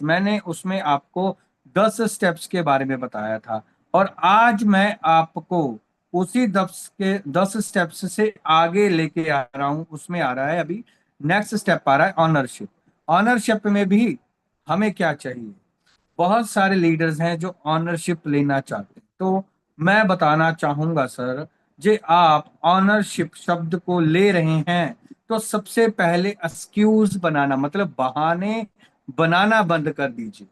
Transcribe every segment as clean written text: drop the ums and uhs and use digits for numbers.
मैंने उसमें आपको 10 स्टेप्स के बारे में बताया था, और आज मैं आपको उसी 10 स्टेप्स से आगे लेके आ रहा हूं। उसमें आ रहा है अभी, नेक्स्ट स्टेप आ रहा है ऑनरशिप। ऑनरशिप में भी हमें क्या चाहिए? बहुत सारे लीडर्स हैं जो ऑनरशिप लेना चाहते हैं, तो मैं बताना चाहूंगा सर, जे आप ऑनरशिप शब्द को ले रहे हैं तो सबसे पहले एक्सक्यूज बनाना, मतलब बहाने बनाना बंद कर दीजिए।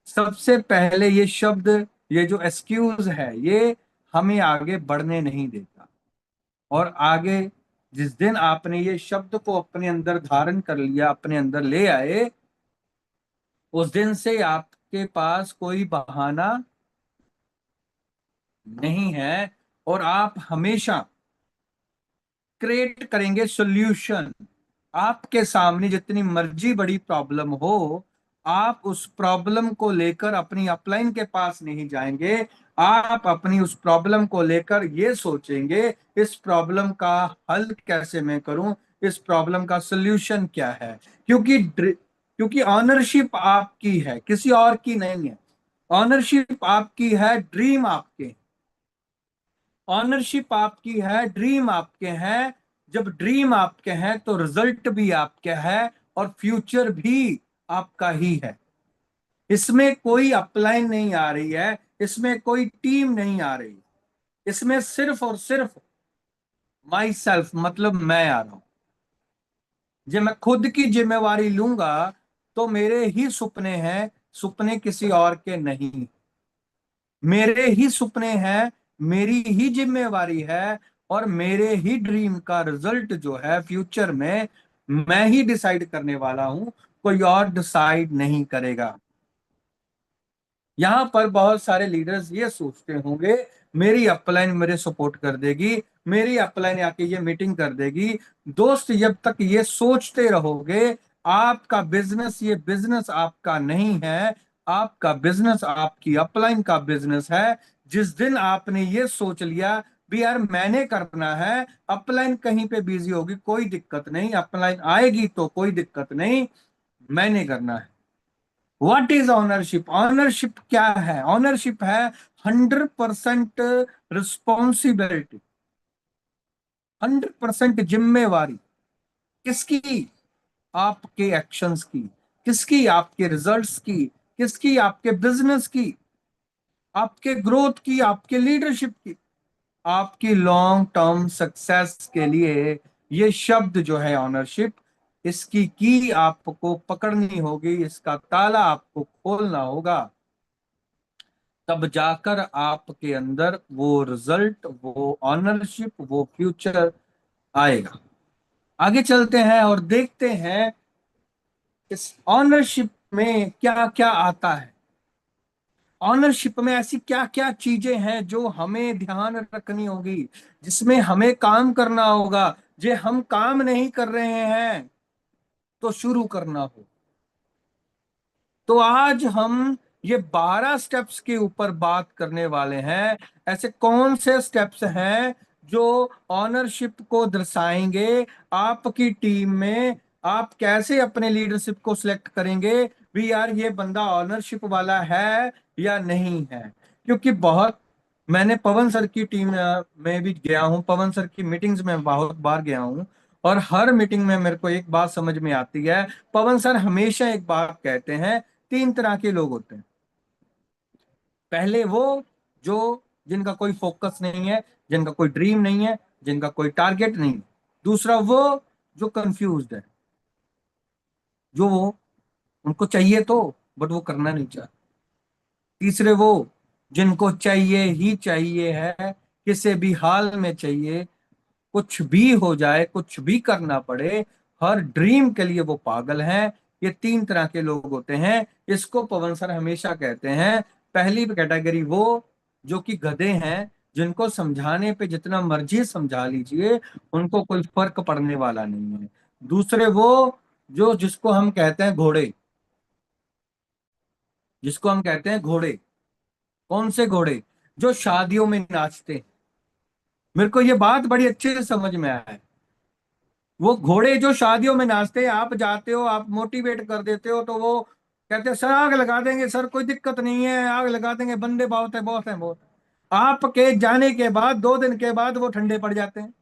सबसे पहले ये शब्द, ये जो एक्सक्यूज है, ये हमें आगे बढ़ने नहीं देता। और आगे जिस दिन आपने ये शब्द को अपने अंदर धारण कर लिया, अपने अंदर ले आए, उस दिन से आपके पास कोई बहाना नहीं है, और आप हमेशा क्रिएट करेंगे सॉल्यूशन। आपके सामने जितनी मर्जी बड़ी प्रॉब्लम हो, आप उस प्रॉब्लम को लेकर अपनी अपलाइन के पास नहीं जाएंगे। आप अपनी उस प्रॉब्लम को लेकर ये सोचेंगे, इस प्रॉब्लम का हल कैसे मैं करूं, इस प्रॉब्लम का सॉल्यूशन क्या है। क्योंकि ऑनरशिप आपकी है, किसी और की नहीं है। ऑनरशिप आपकी है, ड्रीम आपके हैं। ऑनरशिप आपकी है, ड्रीम आपके हैं। जब ड्रीम आपके हैं तो रिजल्ट भी आपके है, और फ्यूचर भी आपका ही है। इसमें कोई अपलाइन नहीं आ रही है, इसमें कोई टीम नहीं आ रही, इसमें सिर्फ और सिर्फ माई सेल्फ, मतलब मैं आ रहा हूं। जब मैं खुद की जिम्मेवारी लूंगा तो मेरे ही सुपने हैं, सुपने किसी और के नहीं। मेरे ही सुपने हैं, मेरी ही जिम्मेवारी है, और मेरे ही ड्रीम का रिजल्ट जो है फ्यूचर में, मैं ही डिसाइड करने वाला हूं, कोई और डिसाइड नहीं करेगा। यहां पर बहुत सारे लीडर्स ये सोचते होंगे, मेरी अपलाइन मेरे सपोर्ट कर देगी, मेरी अपलाइन आके ये मीटिंग कर देगी। दोस्त, जब तक ये सोचते रहोगे, आपका बिजनेस, ये बिजनेस आपका नहीं है। आपका बिजनेस आपकी अपलाइन का बिजनेस है। जिस दिन आपने ये सोच लिया भी यार मैंने करना है, अपलाइन कहीं पे बिजी होगी कोई दिक्कत नहीं, अपलाइन आएगी तो कोई दिक्कत नहीं, मैंने करना है। What is ownership? ऑनरशिप क्या है? ऑनरशिप है 100% रिस्पॉन्सिबिलिटी, 100% जिम्मेवारी। किसकी? आपके एक्शंस की। किसकी? आपके रिजल्ट्स की। किसकी? आपके बिजनेस की, आपके ग्रोथ की, आपके लीडरशिप की, आपकी लॉन्ग टर्म सक्सेस के लिए। ये शब्द जो है ऑनरशिप, इसकी की आपको पकड़नी होगी, इसका ताला आपको खोलना होगा। तब जाकर आपके अंदर वो रिजल्ट, वो ऑनरशिप, वो फ्यूचर आएगा। आगे चलते हैं और देखते हैं इस ऑनरशिप में क्या क्या आता है। ऑनरशिप में ऐसी क्या क्या चीजें हैं जो हमें ध्यान रखनी होगी, जिसमें हमें काम करना होगा। जे हम काम नहीं कर रहे हैं तो शुरू करना हो। तो आज हम ये 12 स्टेप्स के ऊपर बात करने वाले हैं। ऐसे कौन से स्टेप्स हैं जो ऑनरशिप को दर्शाएंगे आपकी टीम में? आप कैसे अपने लीडरशिप को सिलेक्ट करेंगे भी यार ये बंदा ऑनरशिप वाला है या नहीं है? क्योंकि बहुत, मैंने पवन सर की टीम में भी गया हूँ, पवन सर की मीटिंग्स में बहुत बार गया हूँ, और हर मीटिंग में मेरे को एक बात समझ में आती है। पवन सर हमेशा एक बात कहते हैं, 3 तरह के लोग होते हैं। पहले वो जो, जिनका कोई फोकस नहीं है, जिनका कोई ड्रीम नहीं है, जिनका कोई टारगेट नहीं है। दूसरा वो जो कंफ्यूज्ड है, जो वो, उनको चाहिए तो बट वो करना नहीं चाहते। तीसरे वो जिनको चाहिए ही चाहिए है, किसी भी हाल में चाहिए, कुछ भी हो जाए, कुछ भी करना पड़े, हर ड्रीम के लिए वो पागल हैं। ये 3 तरह के लोग होते हैं। इसको पवन सर हमेशा कहते हैं। पहली कैटेगरी वो जो कि गधे हैं, जिनको समझाने पे जितना मर्जी समझा लीजिए, उनको कोई फर्क पड़ने वाला नहीं है। दूसरे वो जो, जिसको हम कहते हैं घोड़े, जिसको हम कहते हैं घोड़े। कौन से घोड़े? जो शादियों में नाचते हैं। मेरे को ये बात बड़ी अच्छे से समझ में आया है। वो घोड़े जो शादियों में नाचते हैं, आप जाते हो, आप मोटिवेट कर देते हो तो वो कहते हैं सर आग लगा देंगे, सर कोई दिक्कत नहीं है, आग लगा देंगे, बंदे बहुत है, बहुत है, बहुत है। आपके जाने के बाद 2 दिन के बाद वो ठंडे पड़ जाते हैं।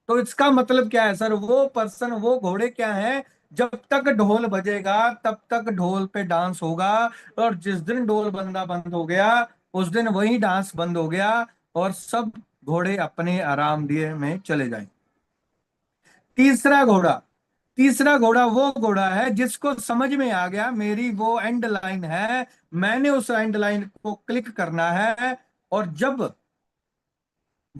तो इसका मतलब क्या है सर, वो पर्सन, वो घोड़े क्या है, जब तक ढोल बजेगा तब तक ढोल पे डांस होगा, और जिस दिन ढोल बंदा बंद हो गया उस दिन वही डांस बंद हो गया, और सब घोड़े अपने आराम दिए में चले जाएं। तीसरा घोड़ा, तीसरा घोड़ा वो घोड़ा है जिसको समझ में आ गया मेरी वो एंड लाइन है, मैंने उस एंड लाइन को क्लिक करना है। और जब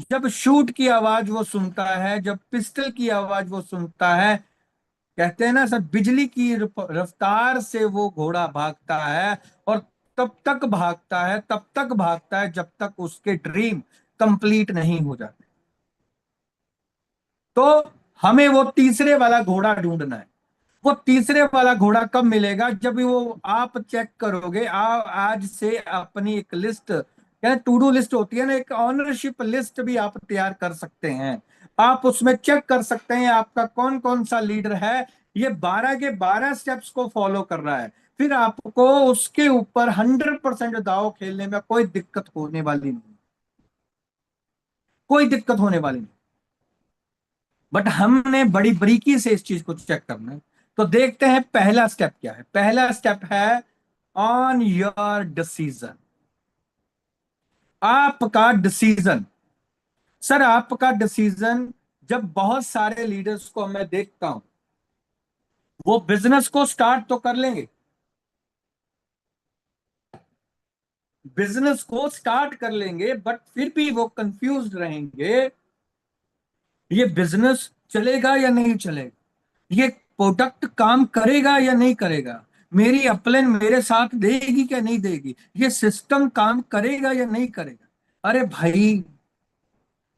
जब शूट की आवाज वो सुनता है, जब पिस्टल की आवाज वो सुनता है, कहते हैं ना सर, बिजली की रफ्तार से वो घोड़ा भागता है। और तब तक भागता है, तब तक भागता है जब तक उसके ड्रीम कंप्लीट नहीं हो जाते। तो हमें वो तीसरे वाला घोड़ा ढूंढना है। वो तीसरे वाला घोड़ा कब मिलेगा, जब भी वो आप चेक करोगे, आप आज से अपनी एक लिस्ट, या टू डू लिस्ट होती है ना, एक ऑनरशिप लिस्ट भी आप तैयार कर सकते हैं। आप उसमें चेक कर सकते हैं आपका कौन कौन सा लीडर है, ये 12 के 12 स्टेप्स को फॉलो कर रहा है। फिर आपको उसके ऊपर 100% दाव खेलने में कोई दिक्कत होने वाली नहीं, कोई दिक्कत होने वाली नहीं। बट हमने बड़ी बारीकी से इस चीज को चेक करना है। तो देखते हैं पहला स्टेप क्या है। पहला स्टेप है ऑन योर डिसीजन। आपका डिसीजन, सर आपका डिसीजन, जब बहुत सारे लीडर्स को मैं देखता हूं, वो बिजनेस को स्टार्ट तो कर लेंगे, बिजनेस को स्टार्ट कर लेंगे, बट फिर भी वो कंफ्यूज रहेंगे, ये बिजनेस चलेगा या नहीं चलेगा, ये प्रोडक्ट काम करेगा या नहीं करेगा, मेरी अपलाइन मेरे साथ देगी क्या नहीं देगी, ये सिस्टम काम करेगा या नहीं करेगा। अरे भाई,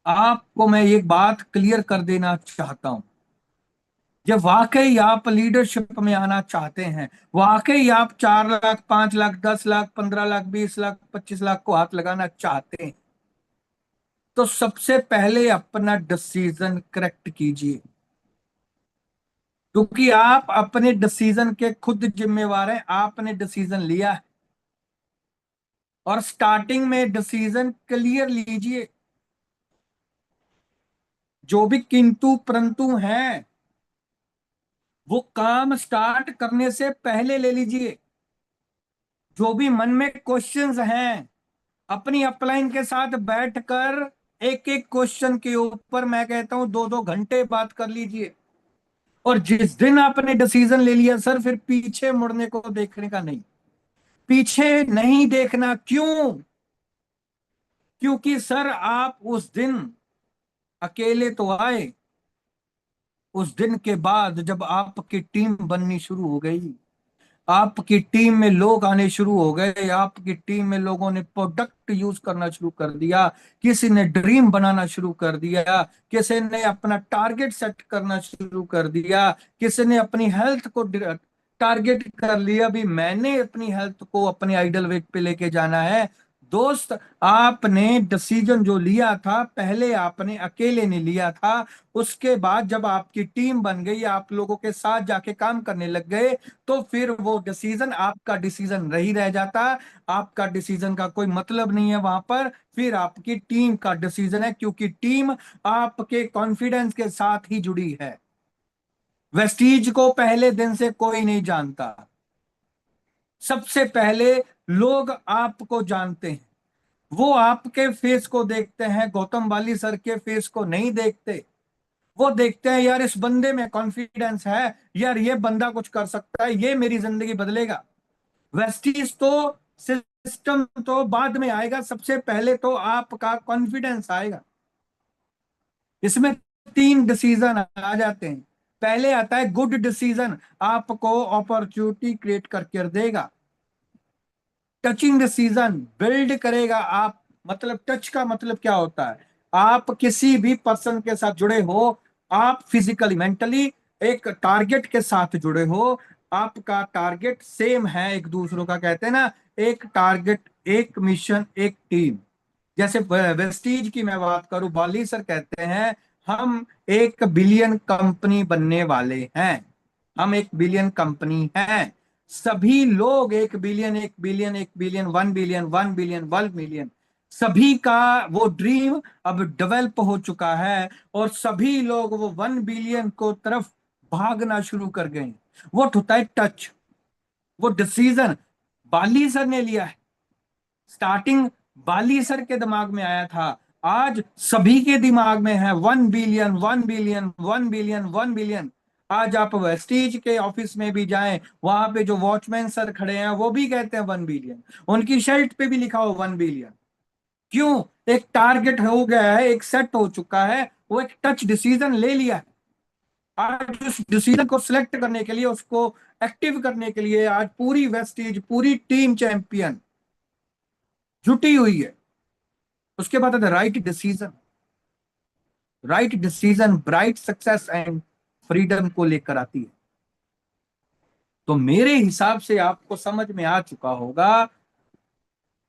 आपको मैं एक बात क्लियर कर देना चाहता हूं, जब वाकई आप लीडरशिप में आना चाहते हैं, वाकई आप 4 लाख, 5 लाख, 10 लाख, 15 लाख, 20 लाख, 25 लाख को हाथ लगाना चाहते हैं, तो सबसे पहले अपना डिसीजन करेक्ट कीजिए, क्योंकि आप अपने डिसीजन के खुद जिम्मेवार हैं। आपने डिसीजन लिया है, और स्टार्टिंग में डिसीजन क्लियर लीजिए। जो भी किंतु परंतु हैं, वो काम स्टार्ट करने से पहले ले लीजिए। जो भी मन में क्वेश्चंस हैं, अपनी अपलाइन के साथ बैठकर एक एक क्वेश्चन के ऊपर मैं कहता हूं 2-2 घंटे बात कर लीजिए। और जिस दिन आपने डिसीजन ले लिया सर, फिर पीछे मुड़ने को देखने का नहीं, पीछे नहीं देखना। क्यों? क्योंकि सर आप उस दिन अकेले तो आए, उस दिन के बाद जब आपकी टीम बननी शुरू हो गई, आपकी टीम में लोग आने शुरू हो गए, आपकी टीम में लोगों ने प्रोडक्ट यूज करना शुरू कर दिया, किसी ने ड्रीम बनाना शुरू कर दिया, किसी ने अपना टारगेट सेट करना शुरू कर दिया, किसी ने अपनी हेल्थ को टारगेट कर लिया, भी मैंने अपनी हेल्थ को अपने आइडल वेट पे लेके जाना है। दोस्त, आपने डिसीजन जो लिया था पहले आपने अकेले नहीं लिया था, उसके बाद जब आपकी टीम बन गई, आप लोगों के साथ जाके काम करने लग गए, तो फिर वो डिसीजन आपका डिसीजन नहीं रह जाता। आपका डिसीजन का कोई मतलब नहीं है वहां पर, फिर आपकी टीम का डिसीजन है, क्योंकि टीम आपके कॉन्फिडेंस के साथ ही जुड़ी है। वेस्टीज को पहले दिन से कोई नहीं जानता, सबसे पहले लोग आपको जानते हैं। वो आपके फेस को देखते हैं, गौतम बाली सर के फेस को नहीं देखते। वो देखते हैं यार इस बंदे में कॉन्फिडेंस है, यार ये बंदा कुछ कर सकता है, ये मेरी जिंदगी बदलेगा। वेस्टीज तो सिस्टम तो बाद में आएगा, सबसे पहले तो आपका कॉन्फिडेंस आएगा। इसमें 3 डिसीजन आ जाते हैं। पहले आता है गुड डिसीजन, आपको अपॉर्चुनिटी क्रिएट करके देगा। टचिंग डिसीजन बिल्ड करेगा आप, मतलब टच का मतलब क्या होता है, आप किसी भी पर्सन के साथ जुड़े हो, आप फिजिकली मेंटली एक टारगेट के साथ जुड़े हो, आपका टारगेट सेम है एक दूसरों का, कहते हैं ना, एक टारगेट, एक मिशन, एक टीम। जैसे वेस्टीज की मैं बात करूं, बाली सर कहते हैं हम 1 बिलियन कंपनी बनने वाले हैं, हम 1 बिलियन कंपनी हैं। सभी लोग 1 billion, 1 billion, 1 billion, 1 billion, 1 billion, 1 million, सभी का वो ड्रीम अब डेवलप हो चुका है, और सभी लोग वो 1 बिलियन को तरफ भागना शुरू कर गए। वो होता है टच। वो डिसीजन बाली सर ने लिया है। स्टार्टिंग बाली सर के दिमाग में आया था, आज सभी के दिमाग में है 1 बिलियन, 1 बिलियन, 1 बिलियन, 1 बिलियन। आज आप वेस्टीज के ऑफिस में भी जाएं, वहां पे जो वॉचमैन सर खड़े हैं वो भी कहते हैं 1 बिलियन। उनकी शर्ट पे भी लिखा हो 1 बिलियन। क्यों? एक टारगेट हो गया है, एक सेट हो चुका है, वो एक टच डिसीजन ले लिया है। आज उस डिसीजन को सिलेक्ट करने के लिए, उसको एक्टिव करने के लिए आज पूरी वेस्टीज, पूरी टीम चैंपियन जुटी हुई है। उसके बाद right decision. Right decision bright success and freedom को लेकर आती है। तो मेरे हिसाब से आपको समझ में आ चुका होगा,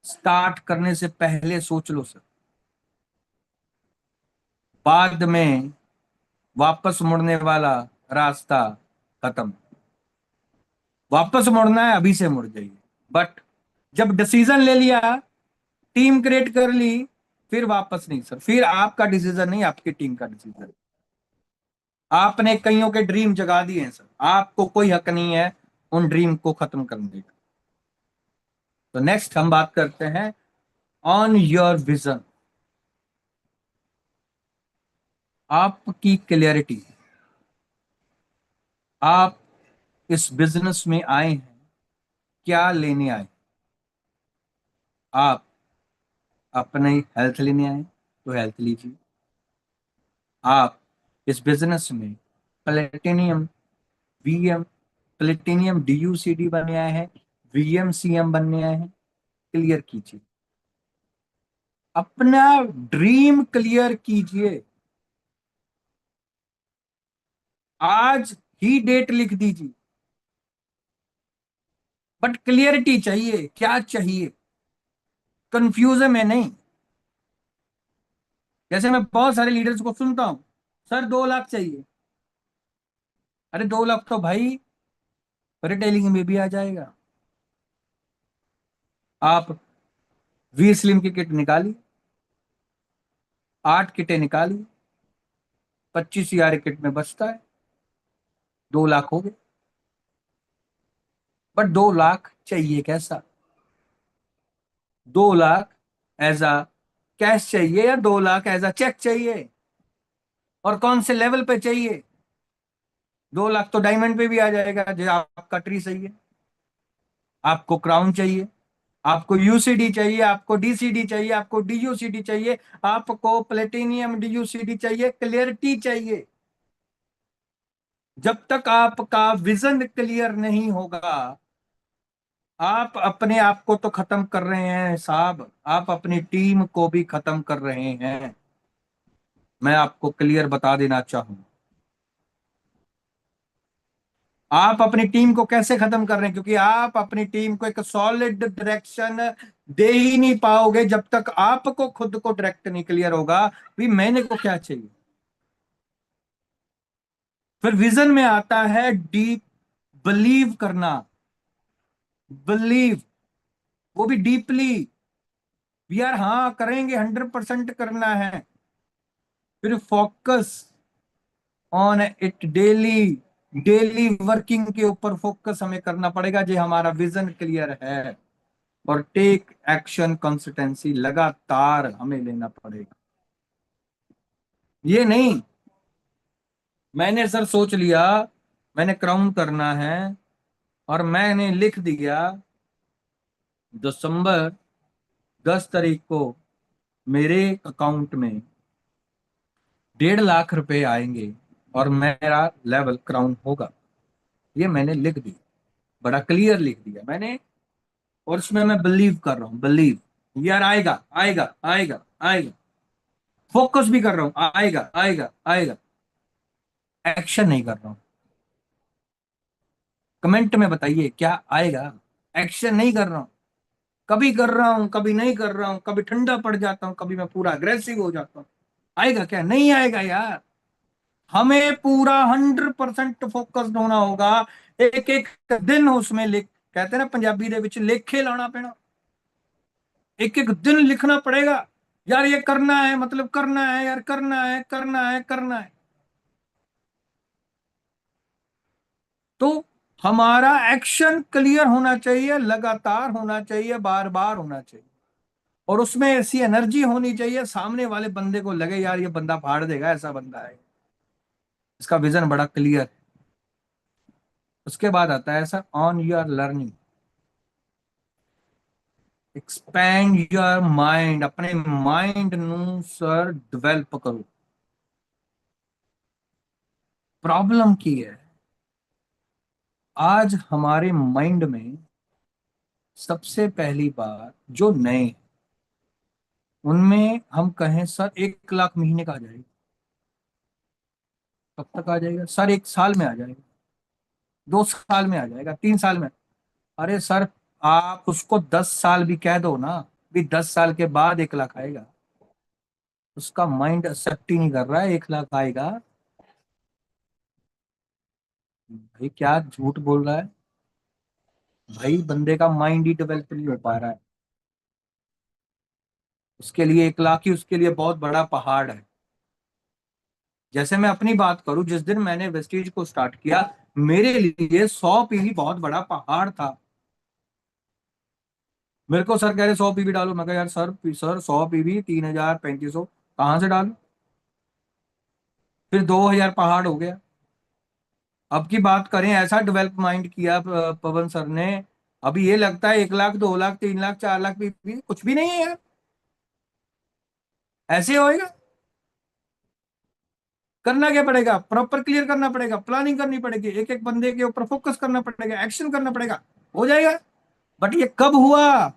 स्टार्ट करने से पहले सोच लो सर, बाद में वापस मुड़ने वाला रास्ता खत्म। वापस मुड़ना है, अभी से मुड़ जाइए। बट जब डिसीजन ले लिया, टीम क्रिएट कर ली, फिर वापस नहीं सर। फिर आपका डिसीजन नहीं, आपकी टीम का डिसीजन। आपने कईयों के ड्रीम जगा दिए हैं सर, आपको कोई हक नहीं है उन ड्रीम को खत्म करने का। तो नेक्स्ट हम बात करते हैं ऑन योर विजन। आपकी क्लियरिटी। आप इस बिजनेस में आए हैं, क्या लेने आए? आप अपने हेल्थ लेने आए तो हेल्थ लीजिए। आप इस बिजनेस में प्लेटिनियम वीएम, प्लेटिनियम डीयूसीडी बनने आए हैं, वीएम सीएम बनने आए हैं, क्लियर कीजिए। अपना ड्रीम क्लियर कीजिए। आज ही डेट लिख दीजिए। बट क्लियरिटी चाहिए, क्या चाहिए, कंफ्यूजन में नहीं। जैसे मैं बहुत सारे लीडर्स को सुनता हूं, सर 2 लाख चाहिए। अरे 2 लाख तो भाई रिटेलिंग में भी आ जाएगा। आप वी स्लिम की किट निकालिए, 8 किटें निकालिए, 25 हजार किट में बचता है, 2 लाख हो गए। बट 2 लाख चाहिए कैसा? 2 लाख एज अ कैश चाहिए, या 2 लाख एज अ चेक चाहिए? और कौन से लेवल पे चाहिए? 2 लाख तो डायमंड पे भी आ जाएगा, जो आपका ट्री सही है। आपको क्राउन चाहिए, आपको यूसीडी चाहिए, आपको डीसीडी चाहिए, आपको डीयूसीडी चाहिए, आपको प्लेटिनियम डीयूसीडी चाहिए, क्लियरिटी चाहिए। जब तक आपका विजन क्लियर नहीं होगा, आप अपने आप को तो खत्म कर रहे हैं साहब, आप अपनी टीम को भी खत्म कर रहे हैं। मैं आपको क्लियर बता देना चाहूं, आप अपनी टीम को कैसे खत्म कर रहे हैं, क्योंकि आप अपनी टीम को एक सॉलिड डायरेक्शन दे ही नहीं पाओगे जब तक आपको खुद को डायरेक्ट नहीं क्लियर होगा भी मैंने को क्या चाहिए। फिर विजन में आता है डीप बिलीव करना। बिलीव, वो भी डीपली। यार हाँ करेंगे, 100% करना है। फिर focus on it daily. Daily working के ऊपर फोकस हमें करना पड़ेगा, जो हमारा विजन क्लियर है। और टेक एक्शन कंसिस्टेंसी, लगातार हमें लेना पड़ेगा। ये नहीं मैंने सर सोच लिया मैंने क्राउन करना है, और मैंने लिख दिया दिसंबर 10 तारीख को मेरे अकाउंट में 1.5 लाख रुपए आएंगे और मेरा लेवल क्राउन होगा। ये मैंने लिख दिया, बड़ा क्लियर लिख दिया मैंने। और इसमें मैं बिलीव कर रहा हूँ, बिलीव। यार आएगा, आएगा, आएगा, आएगा। फोकस भी कर रहा हूं, आएगा, आएगा, आएगा। एक्शन नहीं कर रहा हूं। कमेंट में बताइए क्या आएगा? एक्शन नहीं कर रहा हूं। कभी कर रहा हूं, कभी नहीं कर रहा हूं, कभी ठंडा पड़ जाता हूं, कभी मैं पूरा अग्रेसिव हो जाता हूं। आएगा क्या? नहीं आएगा यार। हमें पूरा 100% फोकस्ड होना होगा। एक एक दिन उसमें लिख, कहते हैं ना पंजाबी दे विच लेखे लाना पैना। एक एक दिन लिखना पड़ेगा, यार ये करना है, मतलब करना है यार, करना है, करना है, करना है। तो हमारा एक्शन क्लियर होना चाहिए, लगातार होना चाहिए, बार बार होना चाहिए। और उसमें ऐसी एनर्जी होनी चाहिए, सामने वाले बंदे को लगे यार ये बंदा फाड़ देगा, ऐसा बंदा है, इसका विजन बड़ा क्लियर। उसके बाद आता है sir on your learning, expand your mind. अपने माइंड नु सर डेवलप करो। प्रॉब्लम की है, आज हमारे माइंड में सबसे पहली बात जो नए, उनमें हम कहें सर 1 लाख महीने का आ जाएगा, कब तक आ जाएगा सर? 1 साल में आ जाएगा, 2 साल में आ जाएगा, 3 साल में। अरे सर, आप उसको 10 साल भी कह दो ना, भी 10 साल के बाद 1 लाख आएगा। उसका माइंड एक्सेप्ट ही नहीं कर रहा है 1 लाख आएगा। भाई क्या झूठ बोल रहा है? भाई बंदे का माइंड ही डेवलप नहीं हो पा रहा है। उसके लिए 1 लाख ही उसके लिए बहुत बड़ा पहाड़ है। जैसे मैं अपनी बात करूं, जिस दिन मैंने वेस्टीज को स्टार्ट किया, मेरे लिए 100 पीवी बहुत बड़ा पहाड़ था। मेरे को सर कह रहे 100 पीवी डालो, मैं कहा यार सर 100 पीवी 3,000 3,500 कहाँ से डालूं? फिर 2,000 पहाड़ हो गया। अब की बात करें, ऐसा डेवलप माइंड किया पवन सर ने। अभी ये लगता है 1 लाख 2 लाख 3 लाख 4 लाख पीवी कुछ भी नहीं है यार। ऐसे होएगा? करना क्या पड़ेगा? प्रॉपर क्लियर करना पड़ेगा, प्लानिंग करनी पड़ेगी, एक एक बंदे के ऊपर फोकस करना पड़ेगा, एक्शन करना पड़ेगा, हो जाएगा। बट ये कब हुआ?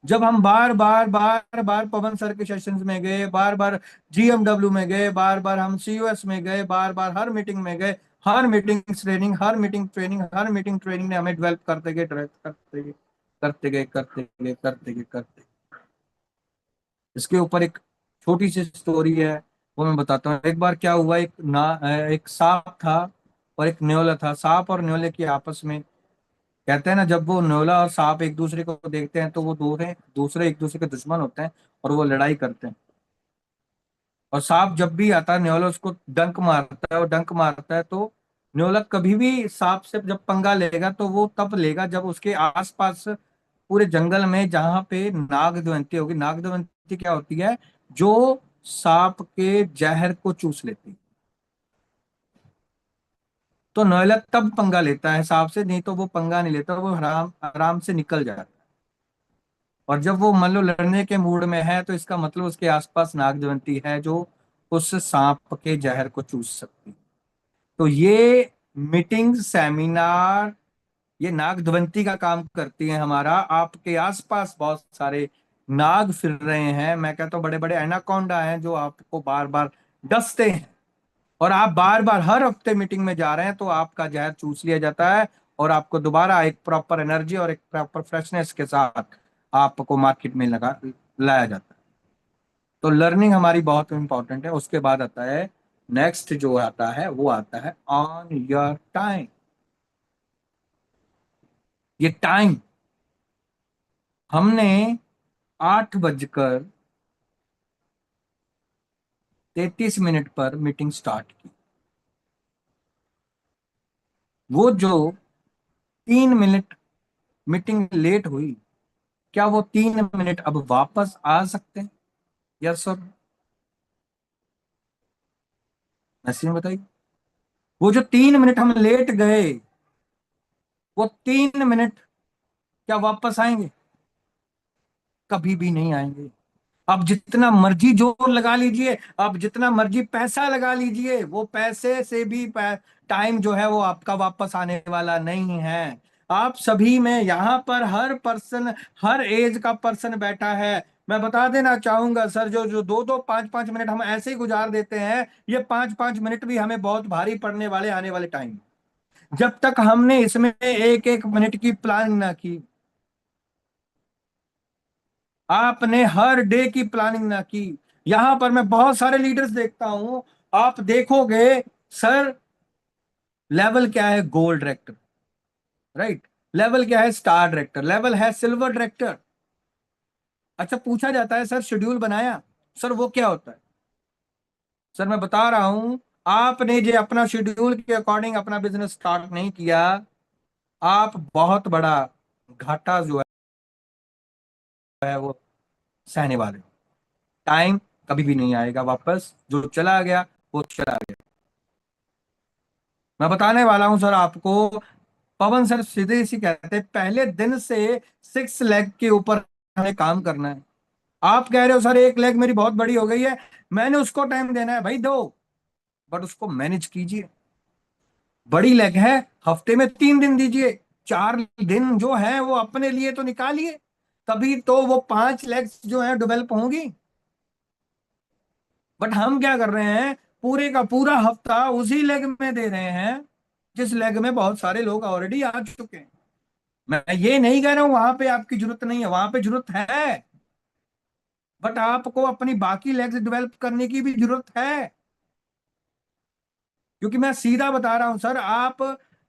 जब हम बार बार बार बार पवन सर के सेशंस में गए, बार बार जीएमडब्ल्यू में गए, बार बार हम सीयूएस में गए, बार बार हर मीटिंग में गए। हर मीटिंग ट्रेनिंग, हर मीटिंग ट्रेनिंग, हर मीटिंग ट्रेनिंग ने हमें डेवलप करते गए, डेवलप करते गए, करते गए, करते गए, करते गए, करते गए। इसके ऊपर एक छोटी सी स्टोरी है, वो मैं बताता हूँ। एक बार क्या हुआ, एक सांप था और एक न्योला था। सांप और न्योले की आपस में, कहते हैं ना, जब वो न्योला और सांप एक दूसरे को देखते हैं तो वो दूसरे दूसरे एक दूसरे के दुश्मन होते हैं और वो लड़ाई करते हैं। और सांप जब भी आता है, न्योला उसको डंक मारता है, और डंक मारता है तो न्योला कभी भी सांप से जब पंगा लेगा तो वो तब लेगा जब उसके आसपास पूरे जंगल में जहां पे नाग दमयंती होगी। नाग दमयंती क्या होती है? जो सांप के जहर को चूस लेती है। तो न्योला तब पंगा लेता है सांप से, नहीं तो वो पंगा नहीं लेता, वो आराम आराम से निकल जाता है। और जब वो मान लो लड़ने के मूड में है तो इसका मतलब उसके आसपास नाग दमयंती है जो उस सांप के जहर को चूस सकती है। तो ये मीटिंग सेमिनार, ये नाग दमयंती का काम करती है हमारा। आपके आसपास बहुत सारे नाग फिर रहे हैं, मैं कहता हूँ बड़े बड़े एनाकोंडा हैं जो आपको बार बार डसते हैं। और आप बार बार हर हफ्ते मीटिंग में जा रहे हैं तो आपका जहर चूस लिया जाता है, और आपको दोबारा एक प्रॉपर एनर्जी और एक प्रॉपर फ्रेशनेस के साथ आपको मार्केट में लगा लाया जाता है। तो लर्निंग हमारी बहुत इंपॉर्टेंट है। उसके बाद आता है, नेक्स्ट जो आता है वो आता है ऑन योर टाइम। ये टाइम, हमने 8:33 पर मीटिंग स्टार्ट की। वो जो 3 मिनट मीटिंग लेट हुई, क्या वो 3 मिनट अब वापस आ सकते हैं? Yes sir? नसीम बताइए। वो जो 3 मिनट हम लेट गए, वो 3 मिनट क्या वापस आएंगे? कभी भी नहीं आएंगे। आप जितना मर्जी जोर लगा लीजिए, आप जितना मर्जी पैसा लगा लीजिए, वो पैसे से भी टाइम जो है वो आपका वापस आने वाला नहीं है। आप सभी में यहाँ पर हर पर्सन, हर एज का पर्सन बैठा है। मैं बता देना चाहूंगा सर, जो जो 2-2 5-5 मिनट हम ऐसे ही गुजार देते हैं, ये 5-5 मिनट भी हमें बहुत भारी पड़ने वाले आने वाले टाइम, जब तक हमने इसमें एक एक मिनट की प्लानिंग ना की। आपने हर डे की प्लानिंग ना की। यहां पर मैं बहुत सारे लीडर्स देखता हूं, आप देखोगे सर, लेवल क्या है गोल्ड डायरेक्टर, राइट, लेवल क्या है स्टार डायरेक्टर, लेवल है सिल्वर डायरेक्टर। अच्छा, पूछा जाता है सर शेड्यूल बनाया, सर वो क्या होता है? सर मैं बता रहा हूं, आपने जो अपना शेड्यूल के अकॉर्डिंग अपना बिजनेस स्टार्ट नहीं किया, आप बहुत बड़ा घाटा जो है वो सहने वाले हो। टाइम कभी भी नहीं आएगा वापस, जो चला गया वो चला गया। मैं बताने वाला हूं सर आपको, पवन सर सीधे सी कहते हैं पहले दिन से 6 लेग के ऊपर हमें काम करना है। आप कह रहे हो सर 1 लेग मेरी बहुत बड़ी हो गई है, मैंने उसको टाइम देना है, भाई दो, बट उसको मैनेज कीजिए। बड़ी लेग है, हफ्ते में 3 दिन दीजिए, 4 दिन जो है वो अपने लिए तो निकालिए, तभी तो वो 5 लेग्स जो है डेवलप होंगी। बट हम क्या कर रहे हैं, पूरे का पूरा हफ्ता उसी लेग में दे रहे हैं जिस लेग में बहुत सारे लोग ऑलरेडी आ चुके हैं। मैं ये नहीं कह रहा हूं वहां पे आपकी जरूरत नहीं है, वहां पे जरूरत है, बट आपको अपनी बाकी लेग्स डेवलप करने की भी जरूरत है। क्योंकि मैं सीधा बता रहा हूं सर, आप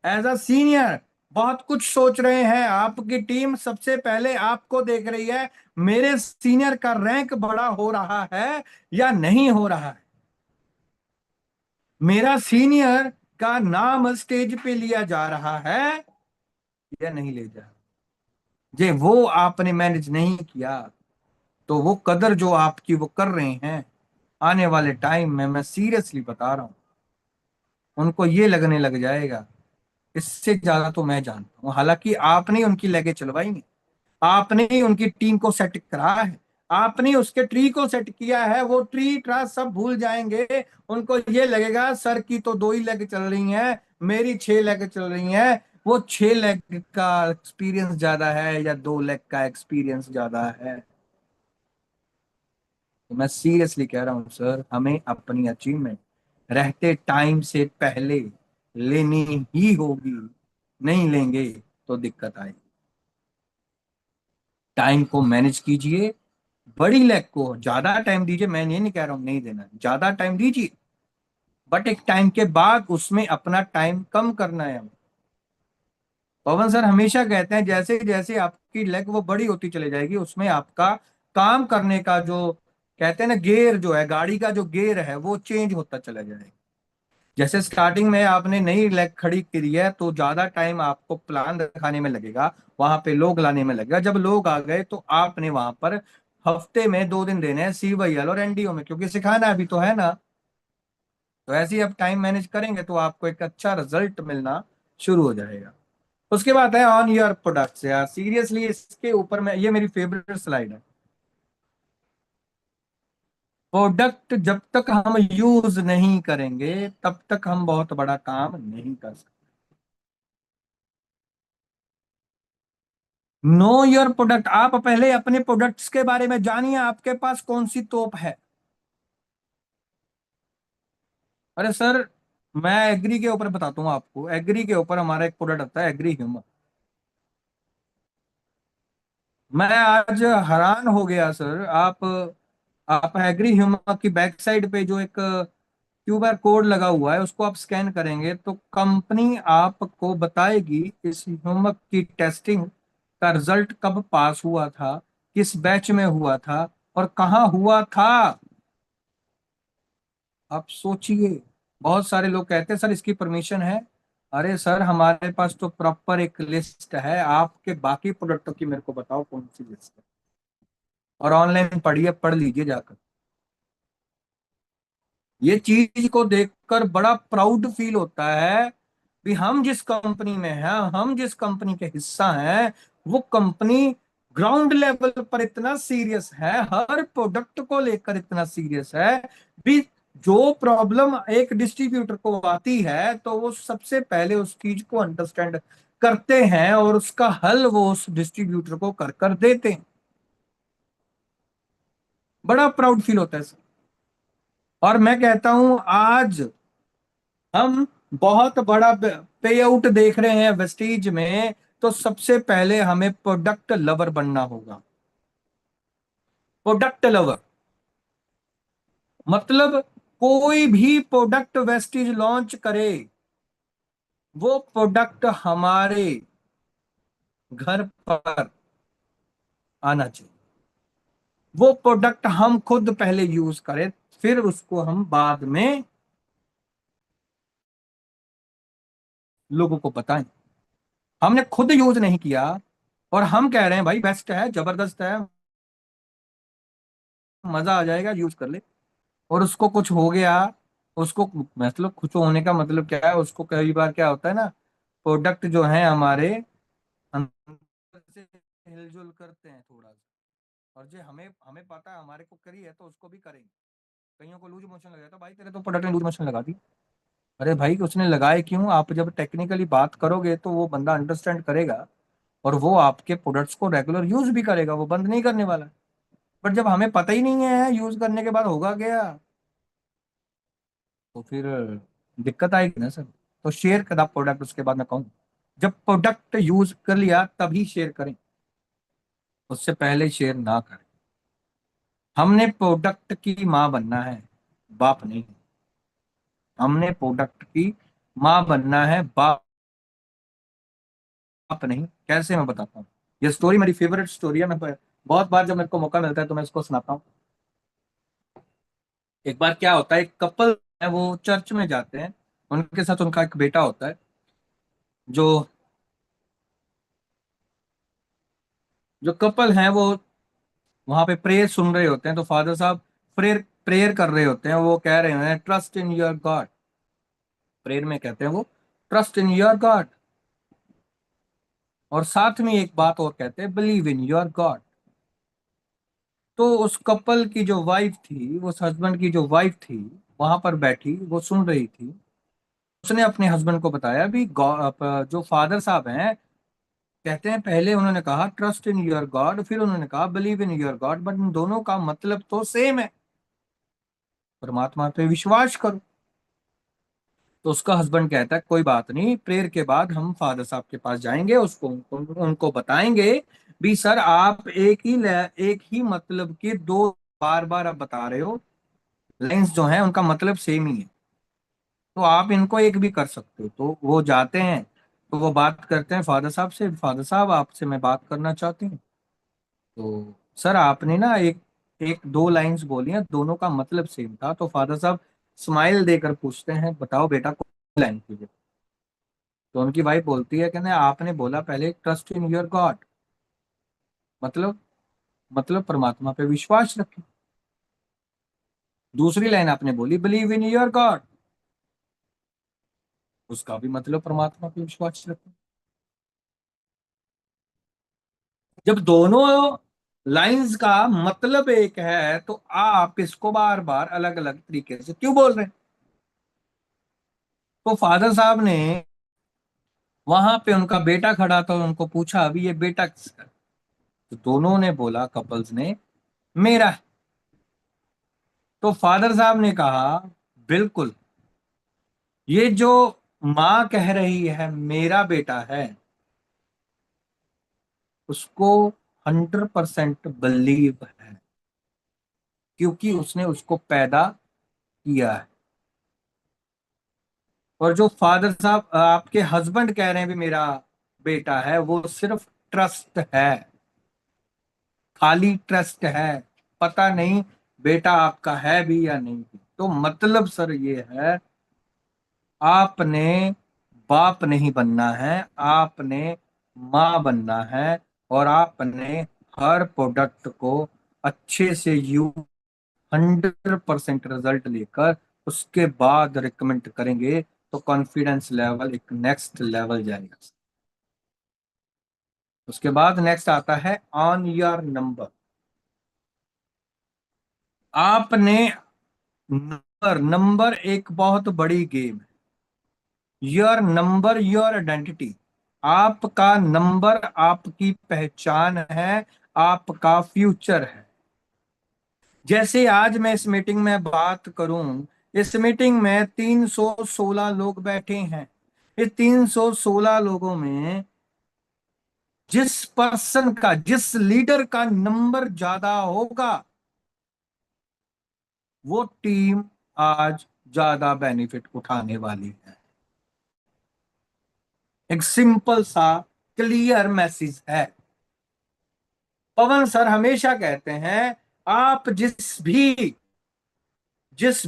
एज अ सीनियर बहुत कुछ सोच रहे हैं, आपकी टीम सबसे पहले आपको देख रही है, मेरे सीनियर का रैंक बड़ा हो रहा है या नहीं हो रहा है, मेरा सीनियर का नाम स्टेज पे लिया जा रहा है या नहीं ले जा। जे वो आपने मैनेज नहीं किया, तो वो कदर जो आपकी वो कर रहे हैं, आने वाले टाइम में मैं सीरियसली बता रहा हूं, उनको ये लगने लग जाएगा, इससे ज्यादा तो मैं जानता हूँ। हालांकि आपने ही उनकी लेगे चलवाई नहीं, आपने ही उनकी टीम को सेट करा है, आपने उसके ट्री को सेट किया है, वो ट्री ट्रा सब भूल जाएंगे। उनको ये लगेगा सर की तो 2 ही लेग चल रही हैं, मेरी 6 लेग चल रही हैं, वो 6 लेग का एक्सपीरियंस ज्यादा है या 2 लेग का एक्सपीरियंस ज्यादा है। तो मैं सीरियसली कह रहा हूँ सर, हमें अपनी अचीवमेंट रहते टाइम से पहले लेनी ही होगी, नहीं लेंगे तो दिक्कत आएगी। टाइम को मैनेज कीजिए, बड़ी लेग को ज्यादा टाइम दीजिए, मैं ये नहीं कह रहा हूं नहीं देना, ज्यादा टाइम दीजिए, बट एक टाइम के बाद उसमें अपना टाइम कम करना है हमें। पवन सर हमेशा कहते हैं जैसे जैसे आपकी लेग वो बड़ी होती चली जाएगी, उसमें आपका काम करने का जो कहते हैं ना गियर जो है, गाड़ी का जो गियर है वो चेंज होता चला जाएगा। जैसे स्टार्टिंग में आपने नई लेग खड़ी करी है तो ज्यादा टाइम आपको प्लान दिखाने में लगेगा, वहां पे लोग लाने में लगेगा, जब लोग आ गए तो आपने वहां पर हफ्ते में 2 दिन देने हैं CYL और NDO में, क्योंकि सिखाना अभी तो है ना। तो ऐसे ही आप टाइम मैनेज करेंगे तो आपको एक अच्छा रिजल्ट मिलना शुरू हो जाएगा। उसके बाद है ऑन योर प्रोडक्ट्स, यार सीरियसली इसके ऊपर मैं, ये मेरी फेवरेट स्लाइड है। प्रोडक्ट जब तक हम यूज नहीं करेंगे तब तक हम बहुत बड़ा काम नहीं कर सकते। नो योर प्रोडक्ट, आप पहले अपने प्रोडक्ट्स के बारे में जानिए, आपके पास कौन सी तोप है। अरे सर, मैं एग्री के ऊपर बताता हूँ आपको, एग्री के ऊपर हमारा एक प्रोडक्ट आता है एग्री ह्यूमर। मैं आज हैरान हो गया सर, आप एग्री ह्यूमर की बैक साइड पे जो एक QR कोड लगा हुआ है उसको आप स्कैन करेंगे तो कंपनी आपको बताएगी इस ह्यूमर की टेस्टिंग का रिजल्ट कब पास हुआ था, किस बैच में हुआ था और कहाँ हुआ था। आप सोचिए, बहुत सारे लोग कहते हैं सर इसकी परमिशन है। अरे सर हमारे पास तो प्रॉपर एक लिस्ट है, आपके बाकी प्रोडक्टों की मेरे को बताओ कौन सी लिस्ट है, और ऑनलाइन पढ़िए, पढ़ लीजिए जाकर। ये चीज को देखकर बड़ा प्राउड फील होता है कि हम जिस कंपनी में हैं, हम जिस कंपनी के हिस्सा हैं, वो कंपनी ग्राउंड लेवल पर इतना सीरियस है, हर प्रोडक्ट को लेकर इतना सीरियस है भी। जो प्रॉब्लम एक डिस्ट्रीब्यूटर को आती है तो वो सबसे पहले उस चीज को अंडरस्टैंड करते हैं और उसका हल वो उस डिस्ट्रीब्यूटर को कर कर देते हैं। बड़ा प्राउड फील होता है सर। और मैं कहता हूं आज हम बहुत बड़ा पे आउट देख रहे हैं वेस्टीज में, तो सबसे पहले हमें प्रोडक्ट लवर बनना होगा। प्रोडक्ट लवर मतलब कोई भी प्रोडक्ट वेस्टीज लॉन्च करे, वो प्रोडक्ट हमारे घर पर आना चाहिए। वो प्रोडक्ट हम खुद पहले यूज करें, फिर उसको हम बाद में लोगों को बताएं। हमने खुद यूज नहीं किया और हम कह रहे हैं भाई बेस्ट है, जबरदस्त है, मजा आ जाएगा, यूज कर ले, और उसको कुछ हो गया। उसको मतलब कुछ होने का मतलब क्या है, उसको कई बार क्या होता है ना, प्रोडक्ट जो है हमारे अंदर से हिलजुल करते हैं थोड़ा सा, और जो हमें हमें पता है हमारे को करी है तो उसको भी करेंगे। कईयों को लूज मोशन लगा तो भाई तेरे तो प्रोडक्ट ने लूज मोशन लगा दी। अरे भाई उसने लगाए क्यों? आप जब टेक्निकली बात करोगे तो वो बंदा अंडरस्टैंड करेगा, और वो आपके प्रोडक्ट्स को रेगुलर यूज भी करेगा, वो बंद नहीं करने वाला। बट जब हमें पता ही नहीं है यूज करने के बाद होगा क्या, तो फिर दिक्कत आएगी ना सर। तो शेयर करा प्रोडक्ट, उसके बाद मैं कहूँ जब प्रोडक्ट यूज कर लिया तभी शेयर करें, उससे पहले शेयर ना करें। हमने प्रोडक्ट की माँ बनना है, बाप नहीं। हमने प्रोडक्ट की माँ बनना है, बाप नहीं। कैसे मैं बताता हूँ, ये स्टोरी मेरी फेवरेट स्टोरी है। मैं बहुत बार जब मेरे को मौका मिलता है तो मैं इसको सुनाता हूँ। एक बार क्या होता है, एक कपल है, वो चर्च में जाते हैं, उनके साथ उनका एक बेटा होता है। जो जो कपल हैं वो वहां पे प्रेयर सुन रहे होते हैं, तो फादर साहब प्रेयर प्रेयर कर रहे होते हैं। वो कह रहे हैं trust in your God. Prayer में कहते हैं वो ट्रस्ट इन योर गॉड, और साथ में एक बात और कहते हैं बिलीव इन योर गॉड। तो उस कपल की जो वाइफ थी, उस हस्बैंड की जो वाइफ थी, वहां पर बैठी वो सुन रही थी। उसने अपने हस्बैंड को बताया भी जो फादर साहब हैं कहते हैं, पहले उन्होंने कहा ट्रस्ट इन योर गॉड, फिर उन्होंने कहा believe in your God, but in दोनों का मतलब तो सेम है, परमात्मा पे विश्वास करो। तो उसका हस्बैंड कहता है कोई बात नहीं, प्रेयर के बाद हम फादर साहब के पास जाएंगे, उसको उनको बताएंगे भी सर आप एक ही मतलब के दो बार बार आप बता रहे हो, लाइंस जो हैं उनका मतलब सेम ही है, तो आप इनको एक भी कर सकते हो। तो वो जाते हैं, तो वो बात करते हैं फादर साहब से, फादर साहब आपसे मैं बात करना चाहती हूँ। तो सर आपने ना एक एक दो लाइंस बोली हैं, दोनों का मतलब सेम था। तो फादर साहब स्माइल देकर पूछते हैं बताओ बेटा कौन लाइन की है? तो उनकी वाइफ बोलती है कि ना आपने बोला पहले ट्रस्ट इन योर गॉड, मतलब परमात्मा पे विश्वास रखें। दूसरी लाइन आपने बोली बिलीव इन योर गॉड, उसका भी मतलब परमात्मा पे विश्वास रखें। जब दोनों लाइंस का मतलब एक है तो आप इसको बार बार अलग अलग तरीके से क्यों बोल रहे हैं? तो फादर साहब ने, वहां पे उनका बेटा खड़ा था, उनको पूछा अभी ये बेटा किसका है? तो दोनों ने बोला, कपल्स ने, मेरा है। तो फादर साहब ने कहा बिल्कुल, ये जो माँ कह रही है मेरा बेटा है, उसको 100% बिलीव है, क्योंकि उसने उसको पैदा किया है। और जो फादर साहब आपके हस्बैंड कह रहे हैं भी मेरा बेटा है, वो सिर्फ ट्रस्ट है, खाली ट्रस्ट है, पता नहीं बेटा आपका है भी या नहीं भी। तो मतलब सर ये है, आपने बाप नहीं बनना है, आपने माँ बनना है, और आपने हर प्रोडक्ट को अच्छे से 100% रिजल्ट लेकर उसके बाद रिकमेंड करेंगे, तो कॉन्फिडेंस लेवल एक नेक्स्ट लेवल जाएगा। उसके बाद नेक्स्ट आता है ऑन योर नंबर। आपने नंबर नंबर एक बहुत बड़ी गेम है। योर नंबर योर आइडेंटिटी, आपका नंबर आपकी पहचान है, आपका फ्यूचर है। जैसे आज मैं इस मीटिंग में बात करूं, इस मीटिंग में 316 लोग बैठे हैं। इस 316 लोगों में जिस पर्सन का, जिस लीडर का नंबर ज्यादा होगा, वो टीम आज ज्यादा बेनिफिट उठाने वाली है। एक सिंपल सा क्लियर मैसेज है। पवन सर हमेशा कहते हैं, आप जिस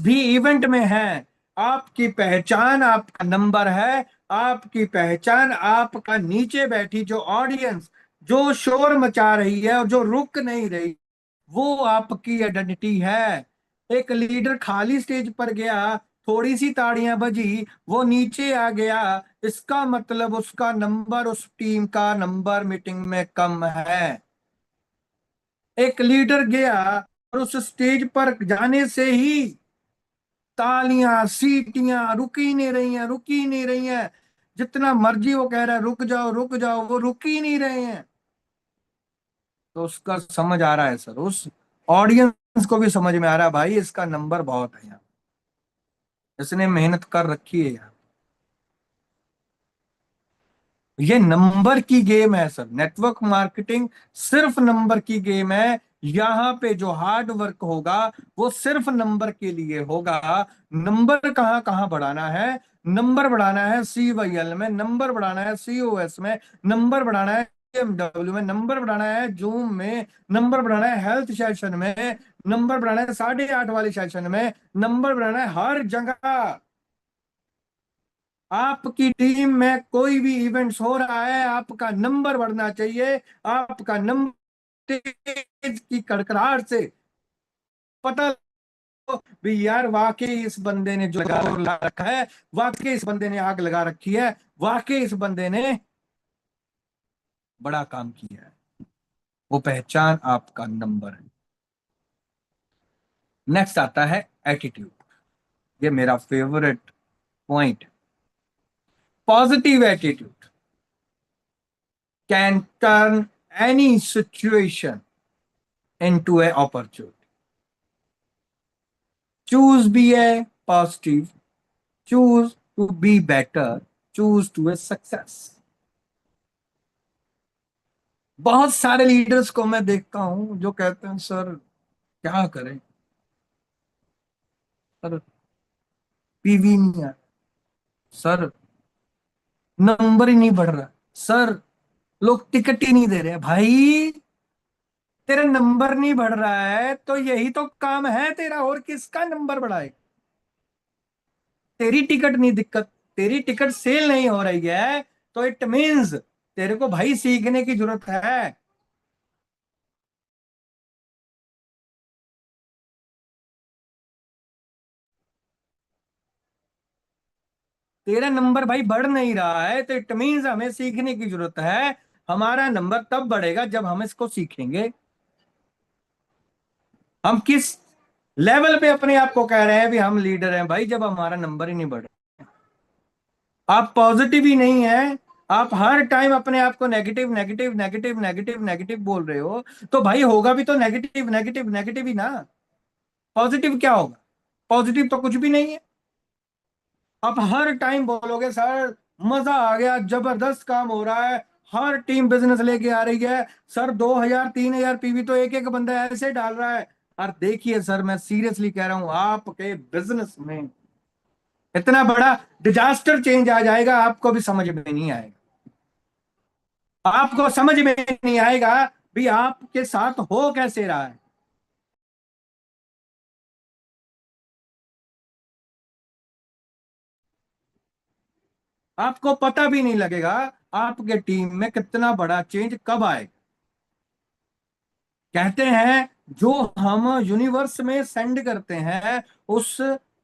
भी इवेंट में हैं, आपकी पहचान आपका नंबर है। आपकी पहचान आपका नीचे बैठी जो ऑडियंस, जो शोर मचा रही है और जो रुक नहीं रही, वो आपकी आइडेंटिटी है। एक लीडर खाली स्टेज पर गया, थोड़ी सी ताड़ियां बजी, वो नीचे आ गया, इसका मतलब उसका नंबर, उस टीम का नंबर मीटिंग में कम है। एक लीडर गया और उस स्टेज पर जाने से ही तालियां सीटियां रुकी नहीं रही हैं, रुकी नहीं रही हैं। जितना मर्जी वो कह रहा है रुक जाओ रुक जाओ, वो रुक ही नहीं रहे हैं। तो उसका समझ आ रहा है सर, उस ऑडियंस को भी समझ में आ रहा है, भाई इसका नंबर बहुत है यार, इसने मेहनत कर रखी है यार। ये नंबर की गेम है सर, नेटवर्क मार्केटिंग सिर्फ नंबर की गेम है। यहाँ पे जो हार्ड वर्क होगा वो सिर्फ नंबर के लिए होगा। नंबर कहाँ कहाँ बढ़ाना है? नंबर बढ़ाना है CYL में, नंबर बढ़ाना है COS में, नंबर बढ़ाना है MW में, नंबर बढ़ाना है जूम में, नंबर बढ़ाना है हेल्थ सेशन में, नंबर बढ़ाना है 8:30 वाले सेशन में, नंबर बढ़ाना है हर जगह। आपकी टीम में कोई भी इवेंट्स हो रहा है, आपका नंबर बढ़ना चाहिए। आपका नंबर तेज की कड़कड़ाहट से पता लगो भी यार, वाकई इस बंदे ने जो जोर लगा रखा है, वाकई इस बंदे ने आग लगा रखी है, वाकई इस बंदे ने बड़ा काम किया है। वो पहचान आपका नंबर है। नेक्स्ट आता है एटीट्यूड। ये मेरा favourite point. Positive attitude can turn any situation into an opportunity. Choose be a positive, choose to be better, choose to a success. बहुत सारे लीडर्स को मैं देखता हूं जो कहते हैं, सर क्या करें, सर PV नहीं है, सर नंबर ही नहीं बढ़ रहा, सर लोग टिकट ही नहीं दे रहे हैं। भाई तेरा नंबर नहीं बढ़ रहा है तो यही तो काम है तेरा, और किसका नंबर बढ़ाए? तेरी टिकट नहीं दिक्कत, तेरी टिकट सेल नहीं हो रही है, तो इट मीन्स तेरे को भाई सीखने की जरूरत है। तेरा नंबर भाई बढ़ नहीं रहा है, तो इट मीन्स हमें सीखने की जरूरत है। हमारा नंबर तब बढ़ेगा जब हम इसको सीखेंगे। हम किस लेवल पे अपने आप को कह रहे हैं भी हम लीडर हैं भाई, जब हमारा नंबर ही नहीं बढ़ रहा। आप पॉजिटिव ही नहीं है, आप हर टाइम अपने आप को negative negative negative negative negative बोल रहे हो, तो भाई होगा भी तो नेगेटिव नेगेटिव नेगेटिव ही ना। पॉजिटिव क्या होगा? पॉजिटिव तो कुछ भी नहीं है। आप हर टाइम बोलोगे सर मजा आ गया, जबरदस्त काम हो रहा है, हर टीम बिजनेस लेके आ रही है, सर 2,000 3,000 PV तो एक एक बंदा ऐसे डाल रहा है। और देखिए सर, मैं सीरियसली कह रहा हूं, आपके बिजनेस में इतना बड़ा डिजास्टर चेंज आ जाएगा, आपको भी समझ में नहीं आएगा। आपको समझ में नहीं आएगा भी आपके साथ हो कैसे रहा है। आपको पता भी नहीं लगेगा आपके टीम में कितना बड़ा चेंज कब आएगा। कहते हैं जो हम यूनिवर्स में सेंड करते हैं, उस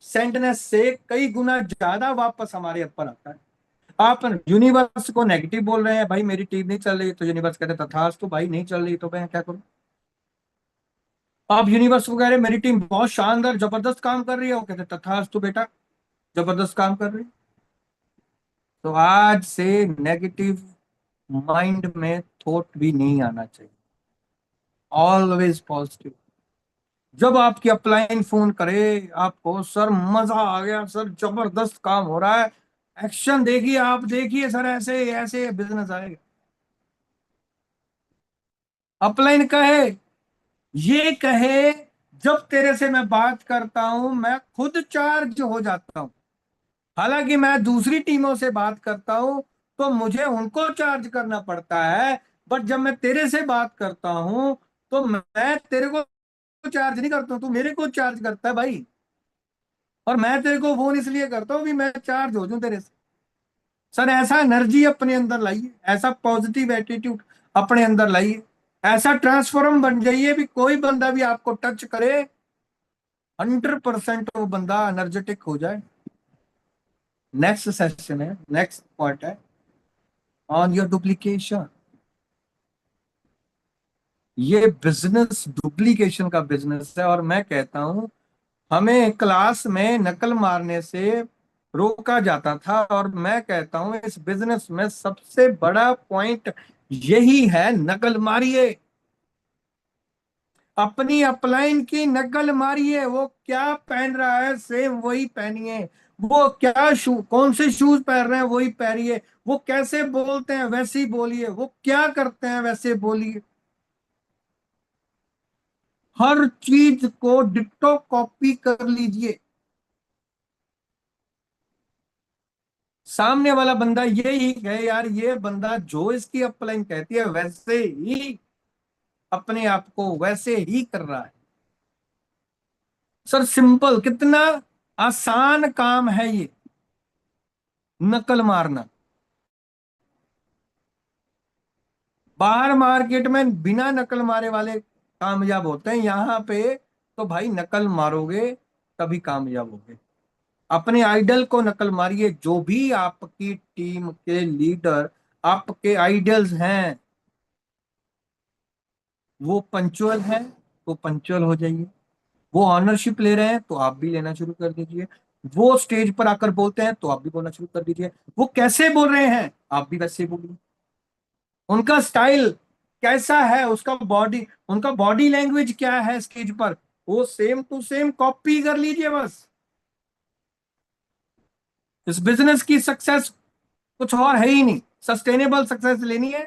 सेंडनेस से कई गुना ज्यादा वापस हमारे ऊपर आता है। आप यूनिवर्स को नेगेटिव बोल रहे हैं, भाई मेरी टीम नहीं चल रही, तो यूनिवर्स कहते हैं तथास्तु भाई, नहीं चल रही तो मैं क्या करूं। आप यूनिवर्स को कह रहे हैं मेरी टीम बहुत शानदार जबरदस्त काम कर रही है, वो कहते हैं तथास्तु बेटा, जबरदस्त काम कर रही है। तो आज से नेगेटिव माइंड में थॉट भी नहीं आना चाहिए, ऑलवेज पॉजिटिव। जब आपकी अपलाइन फोन करे आपको, सर मजा आ गया, सर जबरदस्त काम हो रहा है, एक्शन देखिए, आप देखिए सर, ऐसे ऐसे बिजनेस आएगा। अपलाइन कहे, ये कहे जब तेरे से मैं बात करता हूं मैं खुद चार्ज हो जाता हूं। हालांकि मैं दूसरी टीमों से बात करता हूं तो मुझे उनको चार्ज करना पड़ता है, बट जब मैं तेरे से बात करता हूं तो मैं तेरे को चार्ज नहीं करता हूं, तू मेरे को चार्ज करता है भाई। और मैं तेरे को फोन इसलिए करता हूँ कि मैं चार्ज हो जाऊं तेरे से। सर ऐसा एनर्जी अपने अंदर लाइए, ऐसा पॉजिटिव एटीट्यूड अपने अंदर लाइए, ऐसा ट्रांसफॉर्म बन जाइए भी कोई बंदा भी आपको टच करे 100% वो बंदा एनर्जेटिक हो जाए। नेक्स्ट सेशन है, नेक्स्ट पॉइंट है ऑन योर डुप्लीकेशन। ये बिजनेस डुप्लीकेशन का बिजनेस है, और मैं कहता हूं हमें क्लास में नकल मारने से रोका जाता था, और मैं कहता हूं इस बिजनेस में सबसे बड़ा पॉइंट यही है, नकल मारिए। अपनी अपलाइन की नकल मारिए, वो क्या पहन रहा है सेम वही पहनिए। वो क्या कौन से शूज पहन रहे हैं वही पहनिए। वो कैसे बोलते हैं वैसे ही बोलिए, वो क्या करते हैं वैसे बोलिए। हर चीज को डिट्टो कॉपी कर लीजिए। सामने वाला बंदा यही है यार, ये बंदा जो इसकी अपलाइन कहती है वैसे ही अपने आप को वैसे ही कर रहा है। सर सिंपल, कितना आसान काम है ये नकल मारना। बाहर मार्केट में बिना नकल मारे वाले कामयाब होते हैं, यहाँ पे तो भाई नकल मारोगे तभी कामयाब होगे। अपने आइडल को नकल मारिए। जो भी आपकी टीम के लीडर आपके आइडल्स हैं वो पंचुअल है तो पंचुअल हो जाइए। वो ऑनरशिप ले रहे हैं तो आप भी लेना शुरू कर दीजिए। वो स्टेज पर आकर बोलते हैं तो आप भी बोलना शुरू कर दीजिए। वो कैसे बोल रहे हैं आप भी वैसे ही बोलिए। उनका स्टाइल कैसा है, उनका बॉडी लैंग्वेज क्या है स्टेज पर, वो सेम टू सेम कॉपी कर लीजिए बस। इस बिजनेस की सक्सेस कुछ और है ही नहीं। सस्टेनेबल सक्सेस लेनी है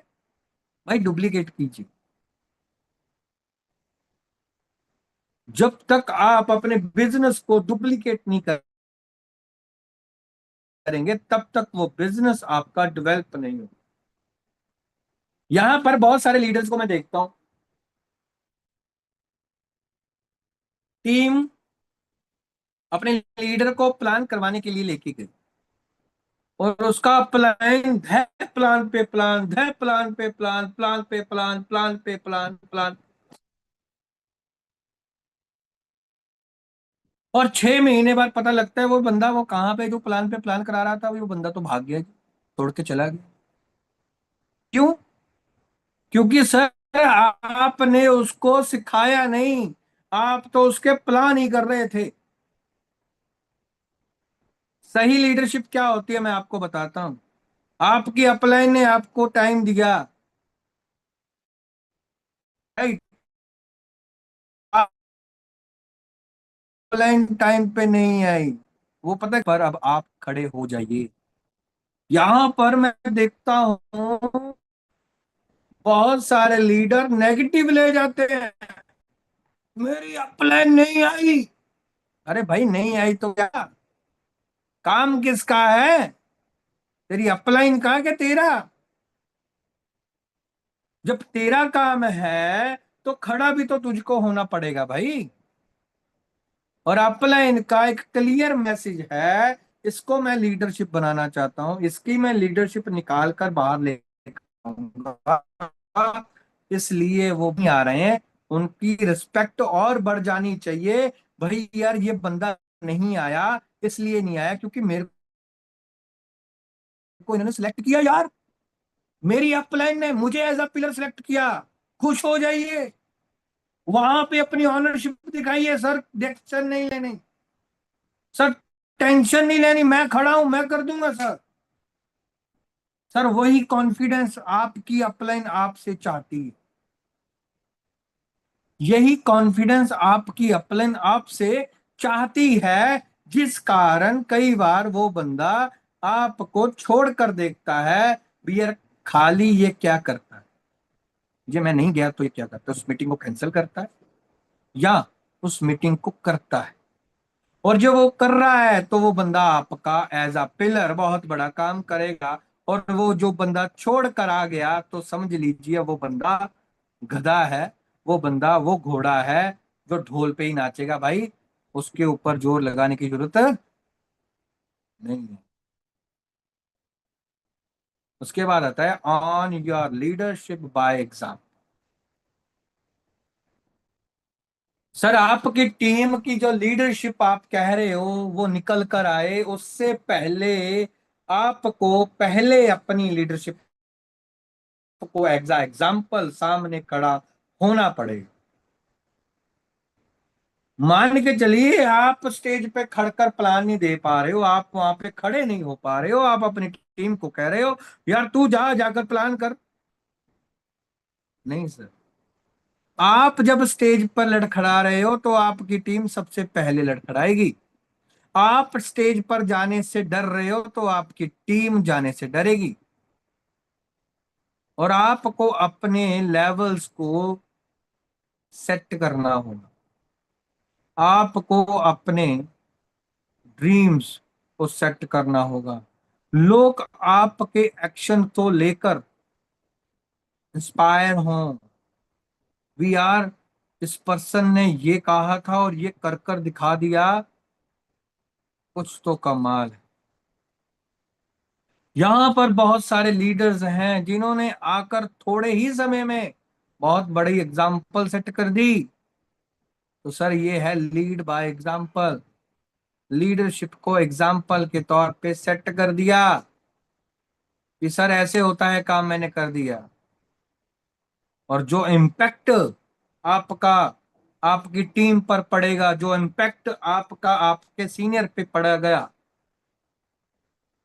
भाई, डुप्लीकेट कीजिए। जब तक आप अपने बिजनेस को डुप्लीकेट नहीं करेंगे तब तक वो बिजनेस आपका डेवलप नहीं होगा। यहां पर बहुत सारे लीडर्स को मैं देखता हूं, टीम अपने लीडर को प्लान करवाने के लिए लेके गई, और उसका प्लान है, प्लान पे प्लान है, प्लान पे प्लान, प्लान पे प्लान, प्लान पे प्लान, प्लान। और 6 महीने बाद पता लगता है वो बंदा, वो कहाँ पे जो प्लान पे प्लान करा रहा था वो बंदा तो भाग गया, तोड़ के चला गया। क्यों? क्योंकि सर आपने उसको सिखाया नहीं, आप तो उसके प्लान ही कर रहे थे। सही लीडरशिप क्या होती है मैं आपको बताता हूं। आपकी अपलाइन ने आपको टाइम दिया, राइट? अपलाइन टाइम पे नहीं आई, वो पता है, पर अब आप खड़े हो जाइए। यहां पर मैं देखता हूं बहुत सारे लीडर नेगेटिव ले जाते हैं। मेरी अपलाइन नहीं आई। अरे भाई नहीं आई तो क्या, काम किसका है? तेरी अपलाइन कहाँ के तेरा? जब तेरा काम है तो खड़ा भी तो तुझको होना पड़ेगा भाई। और अपलाइन का एक क्लियर मैसेज है, इसको मैं लीडरशिप बनाना चाहता हूं, इसकी मैं लीडरशिप निकाल कर बाहर ले आऊंगा। इसलिए वो भी आ रहे हैं, उनकी रिस्पेक्ट और बढ़ जानी चाहिए। भाई यार ये बंदा नहीं आया, इसलिए नहीं आया क्योंकि मेरे को इन्होंने सिलेक्ट किया यार, मेरी अपलाइन ने मुझे एज अ पिलर सिलेक्ट किया। खुश हो जाइए, वहां पे अपनी ऑनरशिप दिखाइए। सर टेंशन नहीं लेनी, सर टेंशन नहीं लेनी, मैं खड़ा हूं, मैं कर दूंगा सर। सर वही कॉन्फिडेंस आपकी अपलाइन आपसे चाहती है, यही कॉन्फिडेंस आपकी अपलाइन आपसे चाहती है, जिस कारण कई बार वो बंदा आपको छोड़कर देखता है भी यार, खाली ये क्या करता है, ये मैं नहीं गया तो ये क्या करता है, उस मीटिंग को कैंसिल करता है, या उस मीटिंग को करता है। और जो वो कर रहा है तो वो बंदा आपका एज अ पिलर बहुत बड़ा काम करेगा। और वो जो बंदा छोड़ कर आ गया तो समझ लीजिए वो बंदा गधा है, वो बंदा वो घोड़ा है जो ढोल पे ही नाचेगा भाई, उसके ऊपर जोर लगाने की जरूरत नहीं है। उसके बाद आता है on your leadership by exam. Sir आपकी टीम की जो लीडरशिप आप कह रहे हो वो निकल कर आए, उससे पहले आपको पहले अपनी लीडरशिप को एग्जाम्पल सामने खड़ा होना पड़ेगा। मान के चलिए आप स्टेज पे खड़कर प्लान नहीं दे पा रहे हो, आप वहां पे खड़े नहीं हो पा रहे हो, आप अपनी टीम को कह रहे हो यार तू जा जाकर प्लान कर। नहीं सर, आप जब स्टेज पर लड़खड़ा रहे हो तो आपकी टीम सबसे पहले लड़खड़ाएगी। आप स्टेज पर जाने से डर रहे हो तो आपकी टीम जाने से डरेगी। और आपको अपने लेवल्स को सेट करना होगा, आपको अपने ड्रीम्स को सेट करना होगा। लोग आपके एक्शन को लेकर इंस्पायर हों, वी आर, इस पर्सन ने ये कहा था और ये कर कर दिखा दिया, कुछ तो कमाल है। यहां पर बहुत सारे लीडर्स हैं जिन्होंने आकर थोड़े ही समय में बहुत बड़ी एग्जाम्पल सेट कर दी। तो सर ये है लीड बाय एग्जाम्पल। लीडरशिप को एग्जाम्पल के तौर पे सेट कर दिया कि सर ऐसे होता है काम, मैंने कर दिया। और जो इम्पैक्ट आपका आपकी टीम पर पड़ेगा, जो इम्पैक्ट आपका आपके सीनियर पे पड़ा गया,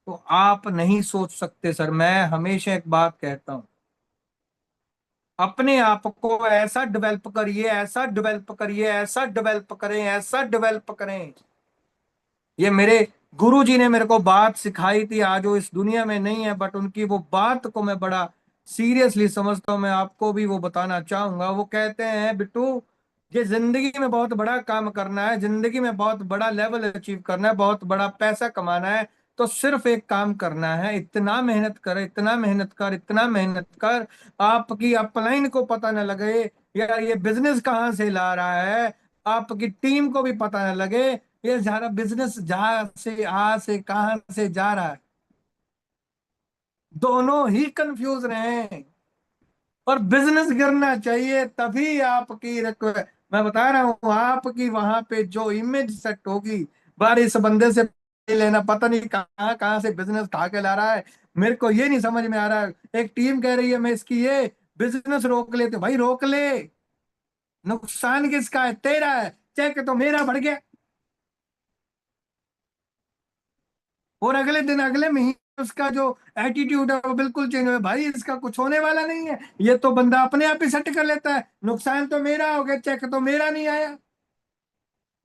तो आप नहीं सोच सकते सर। मैं हमेशा एक बात कहता हूं, अपने आप को ऐसा डेवलप करिए, ऐसा डेवलप करिए, ऐसा डेवलप करें, ऐसा डेवलप करें। ये मेरे गुरु जी ने मेरे को बात सिखाई थी, आज वो इस दुनिया में नहीं है, बट उनकी वो बात को मैं बड़ा सीरियसली समझता हूँ। मैं आपको भी वो बताना चाहूंगा। वो कहते हैं बिट्टू, ये जिंदगी में बहुत बड़ा काम करना है, जिंदगी में बहुत बड़ा लेवल अचीव करना है, बहुत बड़ा पैसा कमाना है, तो सिर्फ एक काम करना है, इतना मेहनत कर, इतना मेहनत कर, इतना मेहनत कर, आपकी अपलाइन को पता न लगे यार ये बिजनेस कहाँ से ला रहा है, आपकी टीम को भी पता न लगे ये सारा बिजनेस जहां से आ से कहां से जा रहा है, दोनों ही कंफ्यूज रहे। और बिजनेस करना चाहिए तभी आपकी मैं बता रहा हूं आपकी वहां पे जो इमेज सेट होगी, बार इस बंदे से लेना, पता नहीं कहाँ कहाँ से बिजनेस उठा के ला रहा है। मेरे को ये नहीं समझ में आ रहा है। एक टीम कह रही है मैं इसकी ये बिजनेस रोक लेते, भाई रोक ले, नुकसान किसका है? तेरा है। चेक तो मेरा बढ़ गया। और अगले दिन अगले महीने उसका जो एटीट्यूड है वो बिल्कुल चेंज हो, भाई इसका कुछ होने वाला नहीं है, ये तो बंदा अपने आप ही सेट कर लेता है, नुकसान तो मेरा हो गया, चेक तो मेरा नहीं आया।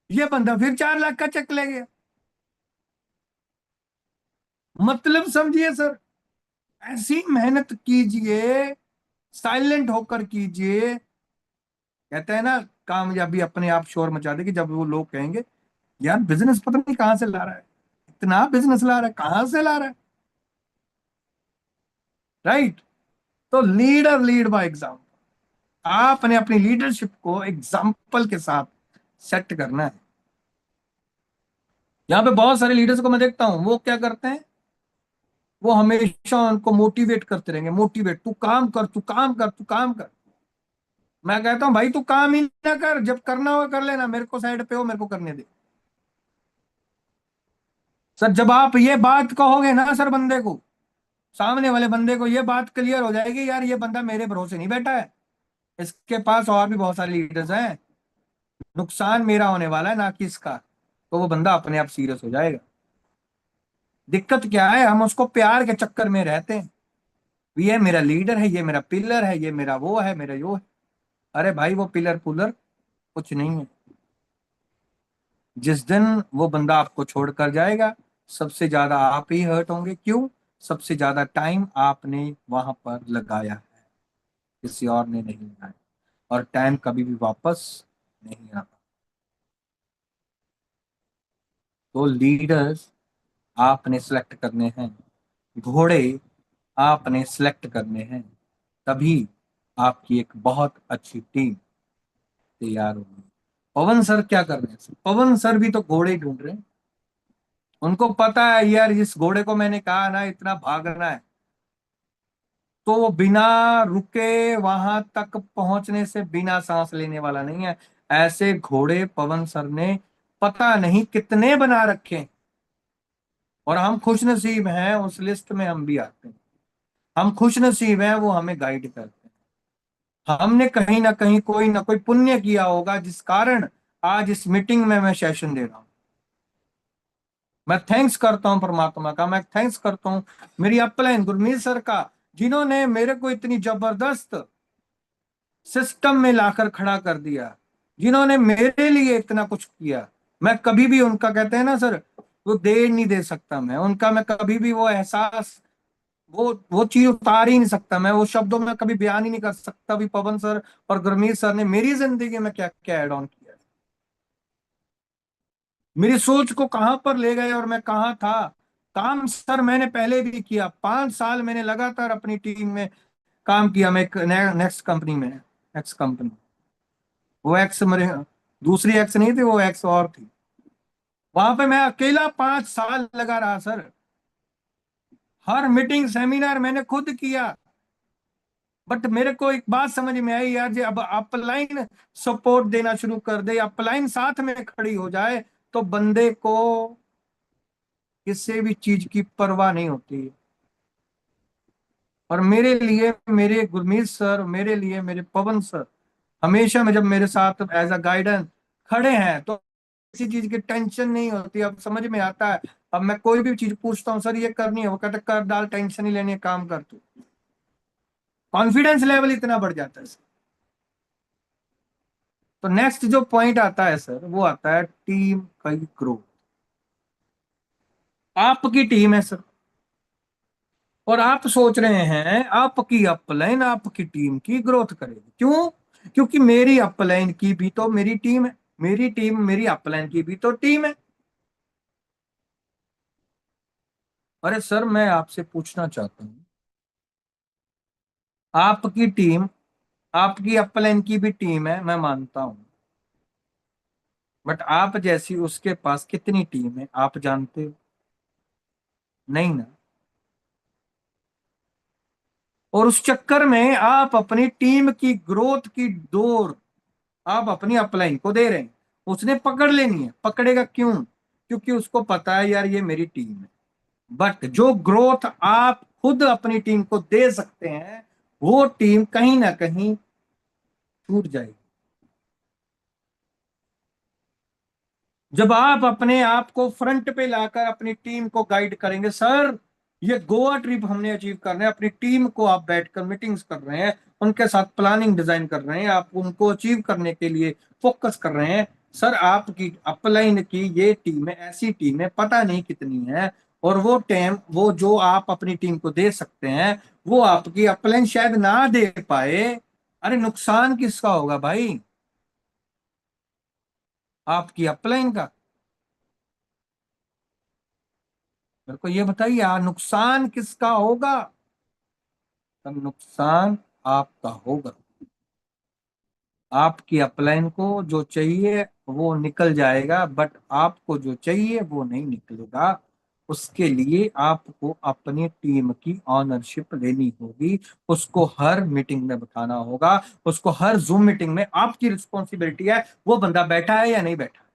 ये बंदा फिर 4 लाख का चेक ले गया। मतलब समझिए सर, ऐसी मेहनत कीजिए, साइलेंट होकर कीजिए। कहते हैं ना, कामयाबी अपने आप शोर मचा देगी, जब वो लोग कहेंगे यार बिजनेस पता नहीं कहां से ला रहा है, इतना बिजनेस ला रहा है, कहां से ला रहा है। राइट। तो लीडर लीड बाय एग्जाम्पल। आपने अपनी लीडरशिप को एग्जाम्पल के साथ सेट करना है। यहाँ पे बहुत सारे लीडर्स को मैं देखता हूँ, वो क्या करते हैं, वो हमेशा उनको मोटिवेट करते रहेंगे, मोटिवेट, तू काम कर, तू काम कर, तू काम कर। मैं कहता हूँ भाई तू काम ही ना कर, जब करना होगा कर लेना, मेरे को साइड पे हो, मेरे को करने दे। सर जब आप ये बात कहोगे ना सर बंदे को, सामने वाले बंदे को ये बात क्लियर हो जाएगी यार ये बंदा मेरे भरोसे नहीं बैठा है, इसके पास और भी बहुत सारे लीडर्स हैं, नुकसान मेरा होने वाला है ना कि इसका, तो वो बंदा अपने आप सीरियस हो जाएगा। दिक्कत क्या है, हम उसको प्यार के चक्कर में रहते हैं, ये मेरा लीडर है, ये मेरा पिलर है, ये मेरा वो है, मेरा यो है। अरे भाई वो पिलर पुलर कुछ नहीं है। जिस दिन वो बंदा आपको छोड़कर जाएगा, सबसे ज्यादा आप ही हर्ट होंगे। क्यों? सबसे ज्यादा टाइम आपने वहां पर लगाया है, किसी और ने नहीं लगाया। और टाइम कभी भी वापस नहीं आता। तो लीडर्स आपने सिलेक्ट करने हैं, घोड़े आपने सिलेक्ट करने हैं, तभी आपकी एक बहुत अच्छी टीम तैयार होगी। पवन सर क्या कर रहे हैं? पवन सर भी तो घोड़े ही ढूंढ रहे हैं। उनको पता है यार, इस घोड़े को मैंने कहा ना इतना भागना है, तो वो बिना रुके वहां तक पहुंचने से बिना सांस लेने वाला नहीं है। ऐसे घोड़े पवन सर ने पता नहीं कितने बना रखे हैं। और हम खुश नसीब हैं, उस लिस्ट में हम भी आते हैं। हम खुश नसीब हैं, वो हमें गाइड करते हैं। हमने कहीं ना कोई पुण्य किया होगा, जिस कारण आज इस मीटिंग में मैं सेशन दे रहा हूं। मैं थैंक्स करता हूं परमात्मा का, मैं थैंक्स करता हूं मेरी अपलाइन गुरमीत सर का, जिन्होंने मेरे को इतनी जबरदस्त सिस्टम में लाकर खड़ा कर दिया, जिन्होंने मेरे लिए इतना कुछ किया। मैं कभी भी उनका, कहते हैं ना सर, वो दे नहीं दे सकता मैं उनका, मैं कभी भी वो एहसास, वो चीज उतार ही नहीं सकता, मैं वो शब्दों में कभी बयान ही नहीं कर सकता भी पवन सर और गुरमीत सर ने मेरी जिंदगी में क्या क्या एड ऑन किया, मेरी सोच को कहां पर ले गए और मैं कहां था। काम सर मैंने पहले भी किया, 5 साल मैंने लगातार अपनी टीम में काम किया। मैं एक नेक्स्ट कंपनी में, एक्स कंपनी, वो एक्स मेरे, दूसरी एक्स नहीं थी, वो एक्स और थी। वहां पे मैं अकेला 5 साल लगा रहा सर। हर मीटिंग सेमिनार मैंने खुद किया। बट मेरे को एक बात समझ में आई यार, जी अब अपलाइन सपोर्ट देना शुरू कर दे, अपलाइन साथ में खड़ी हो जाए, तो बंदे को किसी भी चीज की परवाह नहीं होती है। और मेरे लिए मेरे गुरमीत सर, मेरे लिए मेरे पवन सर हमेशा में जब मेरे साथ एज अ गाइडेंस खड़े हैं, तो किसी चीज की टेंशन नहीं होती। अब समझ में आता है। अब मैं कोई भी चीज पूछता हूँ, सर ये करनी है, वो कहते कर डाल, टेंशन ही लेनी है, काम कर तू। कॉन्फिडेंस लेवल इतना बढ़ जाता है सर। तो नेक्स्ट जो पॉइंट आता है सर, वो आता है टीम का ग्रोथ। आपकी टीम है सर, और आप सोच रहे हैं आपकी अपलाइन आपकी टीम की ग्रोथ करेगी। क्यों? क्योंकि मेरी अपलाइन की भी तो मेरी टीम है, मेरी टीम मेरी अपलाइन की भी तो टीम है। अरे सर, मैं आपसे पूछना चाहता हूँ, आपकी टीम, आपकी अपलाइन की भी टीम है, मैं मानता हूं, बट आप जैसी उसके पास कितनी टीम है आप जानते हो? नहीं ना। और उस चक्कर में आप अपनी टीम की ग्रोथ की डोर आप अपनी अपलाइन को दे रहे हैं। उसने पकड़ लेनी है, पकड़ेगा क्यों? क्योंकि उसको पता है यार ये मेरी टीम है। बट जो ग्रोथ आप खुद अपनी टीम को दे सकते हैं, वो टीम कहीं ना कहीं टूट जाएगी। जब आप अपने आप को फ्रंट पे लाकर अपनी टीम को गाइड करेंगे, सर ये गोवा ट्रिप हमने अचीव करना है, अपनी टीम को आप बैठकर मीटिंग्स कर रहे हैं, उनके साथ प्लानिंग डिजाइन कर रहे हैं, आप उनको अचीव करने के लिए फोकस कर रहे हैं। सर आपकी अपलाइन की ये टीम है, ऐसी टीम है पता नहीं कितनी है, और वो टाइम, वो जो आप अपनी टीम को दे सकते हैं, वो आपकी अपलाइन शायद ना दे पाए। अरे नुकसान किसका होगा भाई? आपकी अपलाइन का। मेरे को ये बताइए, नुकसान किसका होगा? तो नुकसान आपका होगा। आपकी अपलाइन को जो चाहिए वो निकल जाएगा, बट आपको जो चाहिए वो नहीं निकलेगा। उसके लिए आपको अपनी टीम की ऑनरशिप लेनी होगी, उसको हर मीटिंग में बताना होगा, उसको हर जूम मीटिंग में आपकी रिस्पॉन्सिबिलिटी है, वो बंदा बैठा है या नहीं बैठा।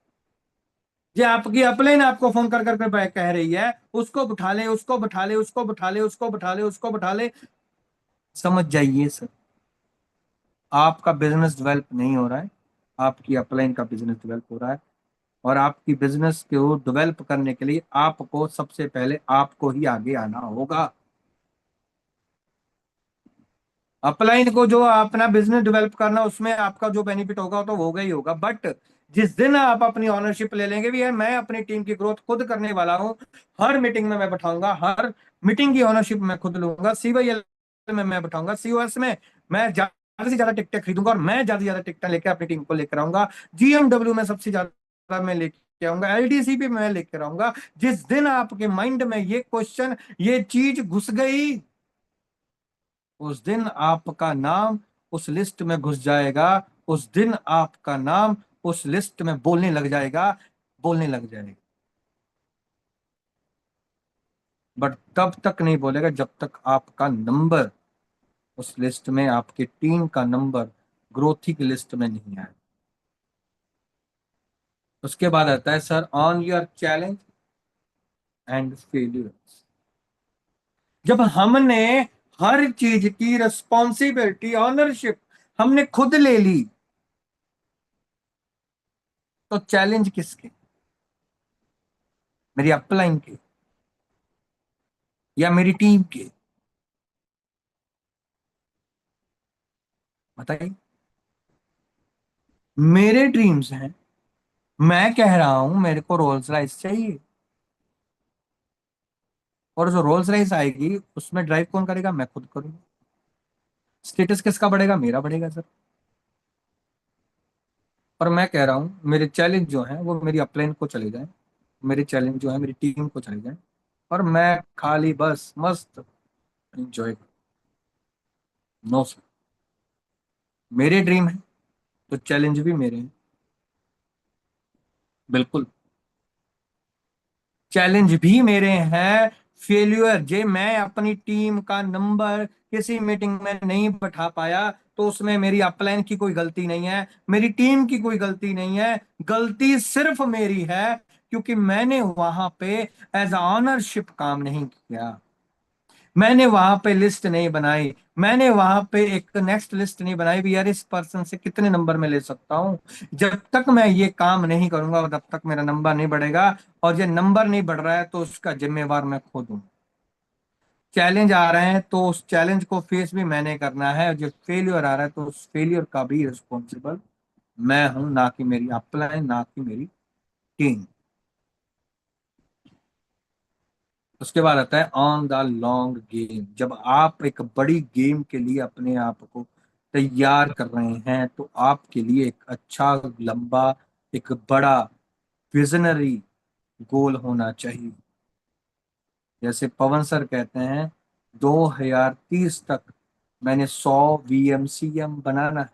ये आपकी अपलाइन आपको फोन कर कर कह रही है उसको बिठा ले, उसको बिठा ले, उसको बिठा ले, उसको बिठा ले, उसको बिठा ले। समझ जाइए सर, आपका बिजनेस डेवलप नहीं हो रहा है, आपकी अपलाइन का बिजनेस डेवलप हो रहा है। और आपकी बिजनेस को डेवलप करने के लिए आपको सबसे पहले आपको ही आगे आना होगा। अपलाइन को जो अपना बिजनेस डेवलप करना, उसमें आपका जो बेनिफिट होगा तो होगा ही होगा, बट जिस दिन आप अपनी ऑनरशिप ले लेंगे भी है, मैं अपनी टीम की ग्रोथ खुद करने वाला हूं, हर मीटिंग में मैं बैठाऊंगा, हर मीटिंग की ऑनरशिप मैं खुद लूंगा, CYL में मैं बैठाऊंगा, COS में मैं ज्यादा से ज्यादा टिकटें खरीदूंगा, और मैं ज्यादा से ज्यादा टिकटें लेकर अपनी टीम को लेकर आऊंगा, GMW में सबसे ज्यादा मैं लेके क्या आऊंगा, एलडीसी पे मैं लेकर आऊंगा। जिस दिन आपके माइंड में ये क्वेश्चन, ये चीज घुस गई, उस दिन आपका नाम उस लिस्ट में घुस जाएगा। उस दिन आपका नाम उस लिस्ट में बोलने लग जाएगा, बोलने लग जाएगा। बट तब तक नहीं बोलेगा जब तक आपका नंबर उस लिस्ट में, आपकी टीम का नंबर ग्रोथी की लिस्ट में नहीं आए। उसके बाद आता है sir, on your challenge and failure. जब हमने हर चीज की रिस्पॉन्सिबिलिटी, ऑनरशिप हमने खुद ले ली, तो चैलेंज किसके? मेरी अपलाइन के या मेरी टीम के? बताइए। मेरे ड्रीम्स हैं, मैं कह रहा हूं मेरे को रोल्स राइस चाहिए, और जो रोल्स राइस आएगी उसमें ड्राइव कौन करेगा? मैं खुद करूंगा। स्टेटस किसका बढ़ेगा? मेरा बढ़ेगा सर। पर मैं कह रहा हूं मेरे चैलेंज जो है वो मेरी अपलाइन को चले जाए, मेरे चैलेंज जो है मेरी टीम को चले जाए, और मैं खाली बस मस्त एंजॉय। नो सर, मेरे ड्रीम है तो चैलेंज भी मेरे हैं। बिल्कुल, चैलेंज भी मेरे हैं। फेल्यूर जे मैं अपनी टीम का नंबर किसी मीटिंग में नहीं बैठा पाया, तो उसमें मेरी अपलाइन की कोई गलती नहीं है, मेरी टीम की कोई गलती नहीं है। गलती सिर्फ मेरी है, क्योंकि मैंने वहां पे एज ऑनरशिप काम नहीं किया। मैंने वहां पे लिस्ट नहीं बनाई, मैंने वहां पे एक नेक्स्ट लिस्ट नहीं बनाई भी यार इस पर्सन से कितने नंबर में ले सकता हूं। जब तक मैं ये काम नहीं करूंगा तब तक मेरा नंबर नहीं बढ़ेगा, और ये नंबर नहीं बढ़ रहा है तो उसका जिम्मेवार मैं खुद हूं। चैलेंज आ रहे हैं तो उस चैलेंज को फेस भी मैंने करना है, और जो फेलियर आ रहा है तो उस फेलियर का भी रिस्पॉन्सिबल मैं हूं, ना कि मेरी अपलाइन, ना कि मेरी टीम। उसके बाद आता है ऑन द लॉन्ग गेम। जब आप एक बड़ी गेम के लिए अपने आप को तैयार कर रहे हैं, तो आपके लिए एक अच्छा, लंबा, एक बड़ा विजनरी गोल होना चाहिए। जैसे पवन सर कहते हैं 2030 तक मैंने 100 VMCM बनाना है।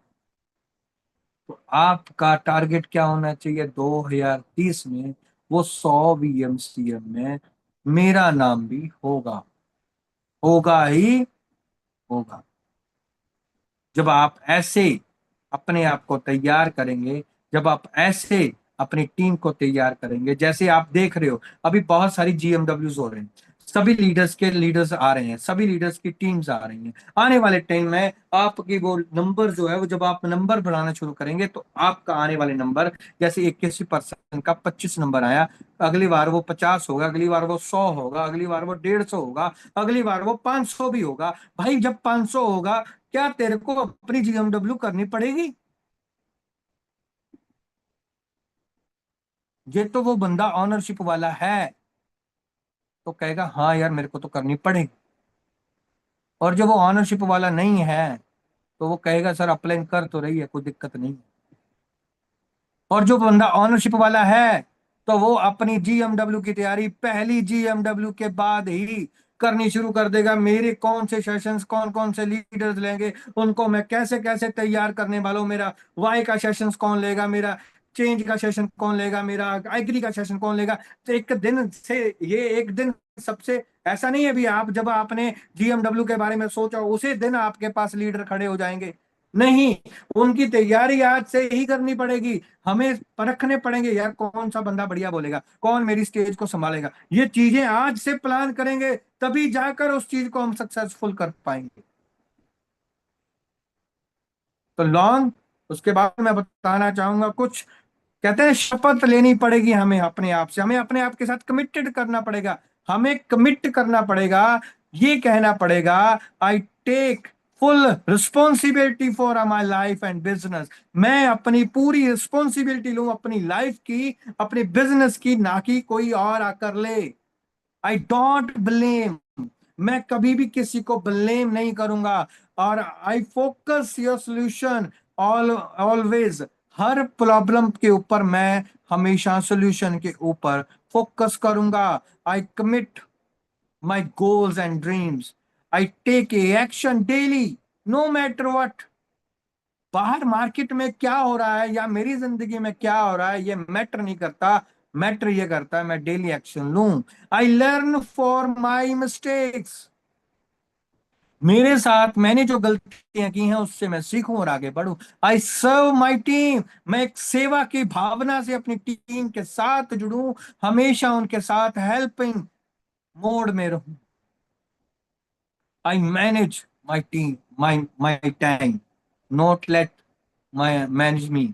तो आपका टारगेट क्या होना चाहिए 2030 में? वो 100 VMCM में मेरा नाम भी होगा, होगा ही होगा। जब आप ऐसे अपने आप को तैयार करेंगे, जब आप ऐसे अपनी टीम को तैयार करेंगे, जैसे आप देख रहे हो अभी बहुत सारी GMWs हो रहे हैं, सभी लीडर्स के लीडर्स आ रहे हैं, सभी लीडर्स की टीम्स आ रही हैं। आने वाले टाइम में आपकी वो नंबर जो है, वो जब आप नंबर बढ़ाना शुरू करेंगे तो आपका आने वाले नंबर, जैसे 21% का 25 नंबर आया, अगली बार वो 50 होगा, अगली बार वो 100 होगा, अगली बार वो 150 होगा, अगली बार वो 500 भी होगा। भाई जब 500 होगा, क्या तेरे को अपनी GMW करनी पड़ेगी? ये तो वो बंदा ऑनरशिप वाला है, तो कहेगा हाँ यार मेरे को तो करनी पड़ेगी। और जो वो ऑनरशिप वाला नहीं है, तो वो कहेगा सर अप्लाई कर तो रही है, कोई दिक्कत नहीं। और जो बंदा ऑनरशिप वाला है, तो वो अपनी GMW की तैयारी पहली GMW के बाद ही करनी शुरू कर देगा। मेरे कौन से सेशंस, कौन कौन से लीडर्स लेंगे, उनको मैं कैसे कैसे तैयार करने वाला हूँ, मेरा वाई का सेशंस कौन लेगा, मेरा चेंज का सेशन कौन लेगा, मेरा एग्री का सेशन कौन लेगा। तो एक दिन से, ये एक दिन सबसे ऐसा नहीं है भी आप जब आपने GMW के बारे में सोचा उसी दिन आपके पास लीडर खड़े हो जाएंगे। नहीं, उनकी तैयारी आज से ही करनी पड़ेगी। हमें परखने पड़ेंगे यार कौन सा बंदा बढ़िया बोलेगा, कौन मेरी स्टेज को संभालेगा। ये चीजें आज से प्लान करेंगे, तभी जाकर उस चीज को हम सक्सेसफुल कर पाएंगे। तो लॉन्ग, उसके बाद मैं बताना चाहूंगा कुछ। कहते हैं शपथ लेनी पड़ेगी हमें अपने आप से, हमें अपने आप के साथ कमिटेड करना पड़ेगा। हमें कमिट करना पड़ेगा, ये कहना पड़ेगा, I take full responsibility for my life and business. मैं अपनी पूरी रिस्पॉन्सिबिलिटी लूं अपनी लाइफ की, अपने बिजनेस की, ना कि कोई और आकर ले। आई डोंट ब्लेम, मैं कभी भी किसी को ब्लेम नहीं करूंगा। और I focus your solution, always, हर प्रॉब्लम के ऊपर मैं हमेशा सोल्यूशन के ऊपर फोकस करूंगा। I commit my goals and dreams. I take a action daily, no matter what. बाहर मार्केट में क्या हो रहा है या मेरी जिंदगी में क्या हो रहा है ये मैटर नहीं करता। मैटर ये करता है मैं डेली एक्शन लूं। I learn for my mistakes. मेरे साथ मैंने जो गलतियां की हैं उससे मैं सीखूं और आगे बढ़ूं। आई सर्व माई टीम। मैं एक सेवा की भावना से अपनी टीम के साथ जुड़ूं, हमेशा उनके साथ हेल्पिंग मोड में रहूं। I manage my team, my time, not let my manage me.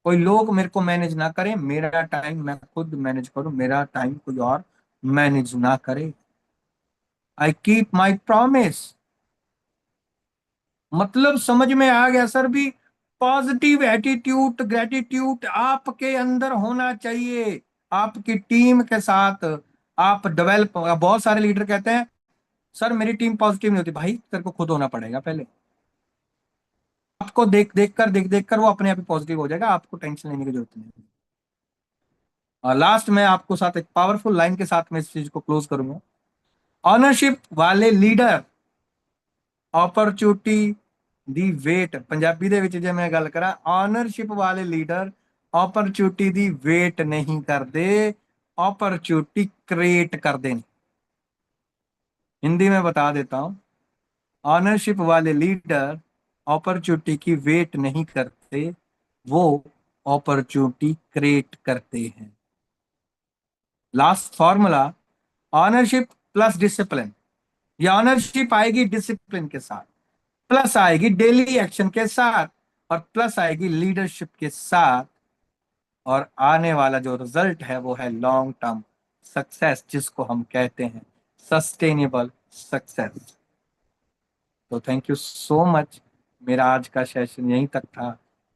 कोई लोग मेरे को मैनेज ना करें, मेरा टाइम मैं खुद मैनेज करूं, मेरा टाइम कोई और मैनेज ना करे। I keep my promise. मतलब समझ में आ गया सर भी। पॉजिटिव एटीट्यूड, ग्रेटिट्यूड आपके अंदर होना चाहिए। आपकी टीम के साथ आप डेवलप। बहुत सारे लीडर कहते हैं सर मेरी टीम पॉजिटिव नहीं होती। भाई तेरे को खुद होना पड़ेगा पहले। आपको देख देख कर वो अपने आप ही पॉजिटिव हो जाएगा, आपको टेंशन लेने की जरूरत नहीं। और लास्ट में आपको साथ एक पावरफुल लाइन के साथ मैं इस चीज को क्लोज करूंगा। ऑनरशिप वाले लीडर अपॉर्चुनिटी ਦੀ ਵੇਟ, ਪੰਜਾਬੀ ਦੇ ਵਿੱਚ ਜੇ ਮੈਂ ਗੱਲ ਕਰਾਂ, ऑनरशिप वाले लीडर अपॉर्चुनिटी ਦੀ ਵੇਟ नहीं करते, अपॉर्चुनिटी क्रिएट करते हैं। हिंदी में बता देता हूं, ऑनरशिप वाले लीडर अपॉर्चुनिटी की वेट नहीं करते, वो अपॉर्चुनिटी क्रिएट करते हैं। Last formula, ownership plus discipline. ये ऑनरशिप आएगी डिसिप्लिन के साथ, प्लस आएगी डेली एक्शन के साथ, और प्लस आएगी लीडरशिप के साथ। और आने वाला जो रिजल्ट है वो है लॉन्ग टर्म सक्सेस, जिसको हम कहते हैं सस्टेनेबल सक्सेस। तो थैंक यू सो मच। मेरा आज का सेशन यहीं तक था।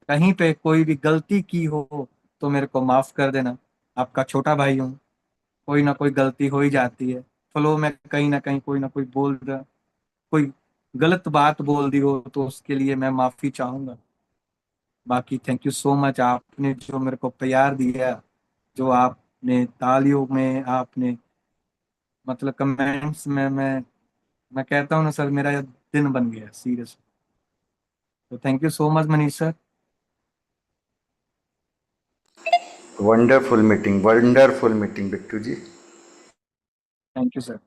कहीं पे कोई भी गलती की हो तो मेरे को माफ कर देना। आपका छोटा भाई हूँ, कोई ना कोई गलती हो ही जाती है। फ्लो में कहीं ना कहीं कोई ना कोई बोल रहा, कोई गलत बात बोल दी हो तो उसके लिए मैं माफी चाहूंगा। बाकी थैंक यू सो मच, आपने जो मेरे को प्यार दिया, जो आपने तालियों में आपने मतलब कमेंट्स में, मैं कहता हूँ ना सर, मेरा ये दिन बन गया सीरियस। तो thank you so much Manish sir. Wonderful meeting Bittu ji. Thank you sir.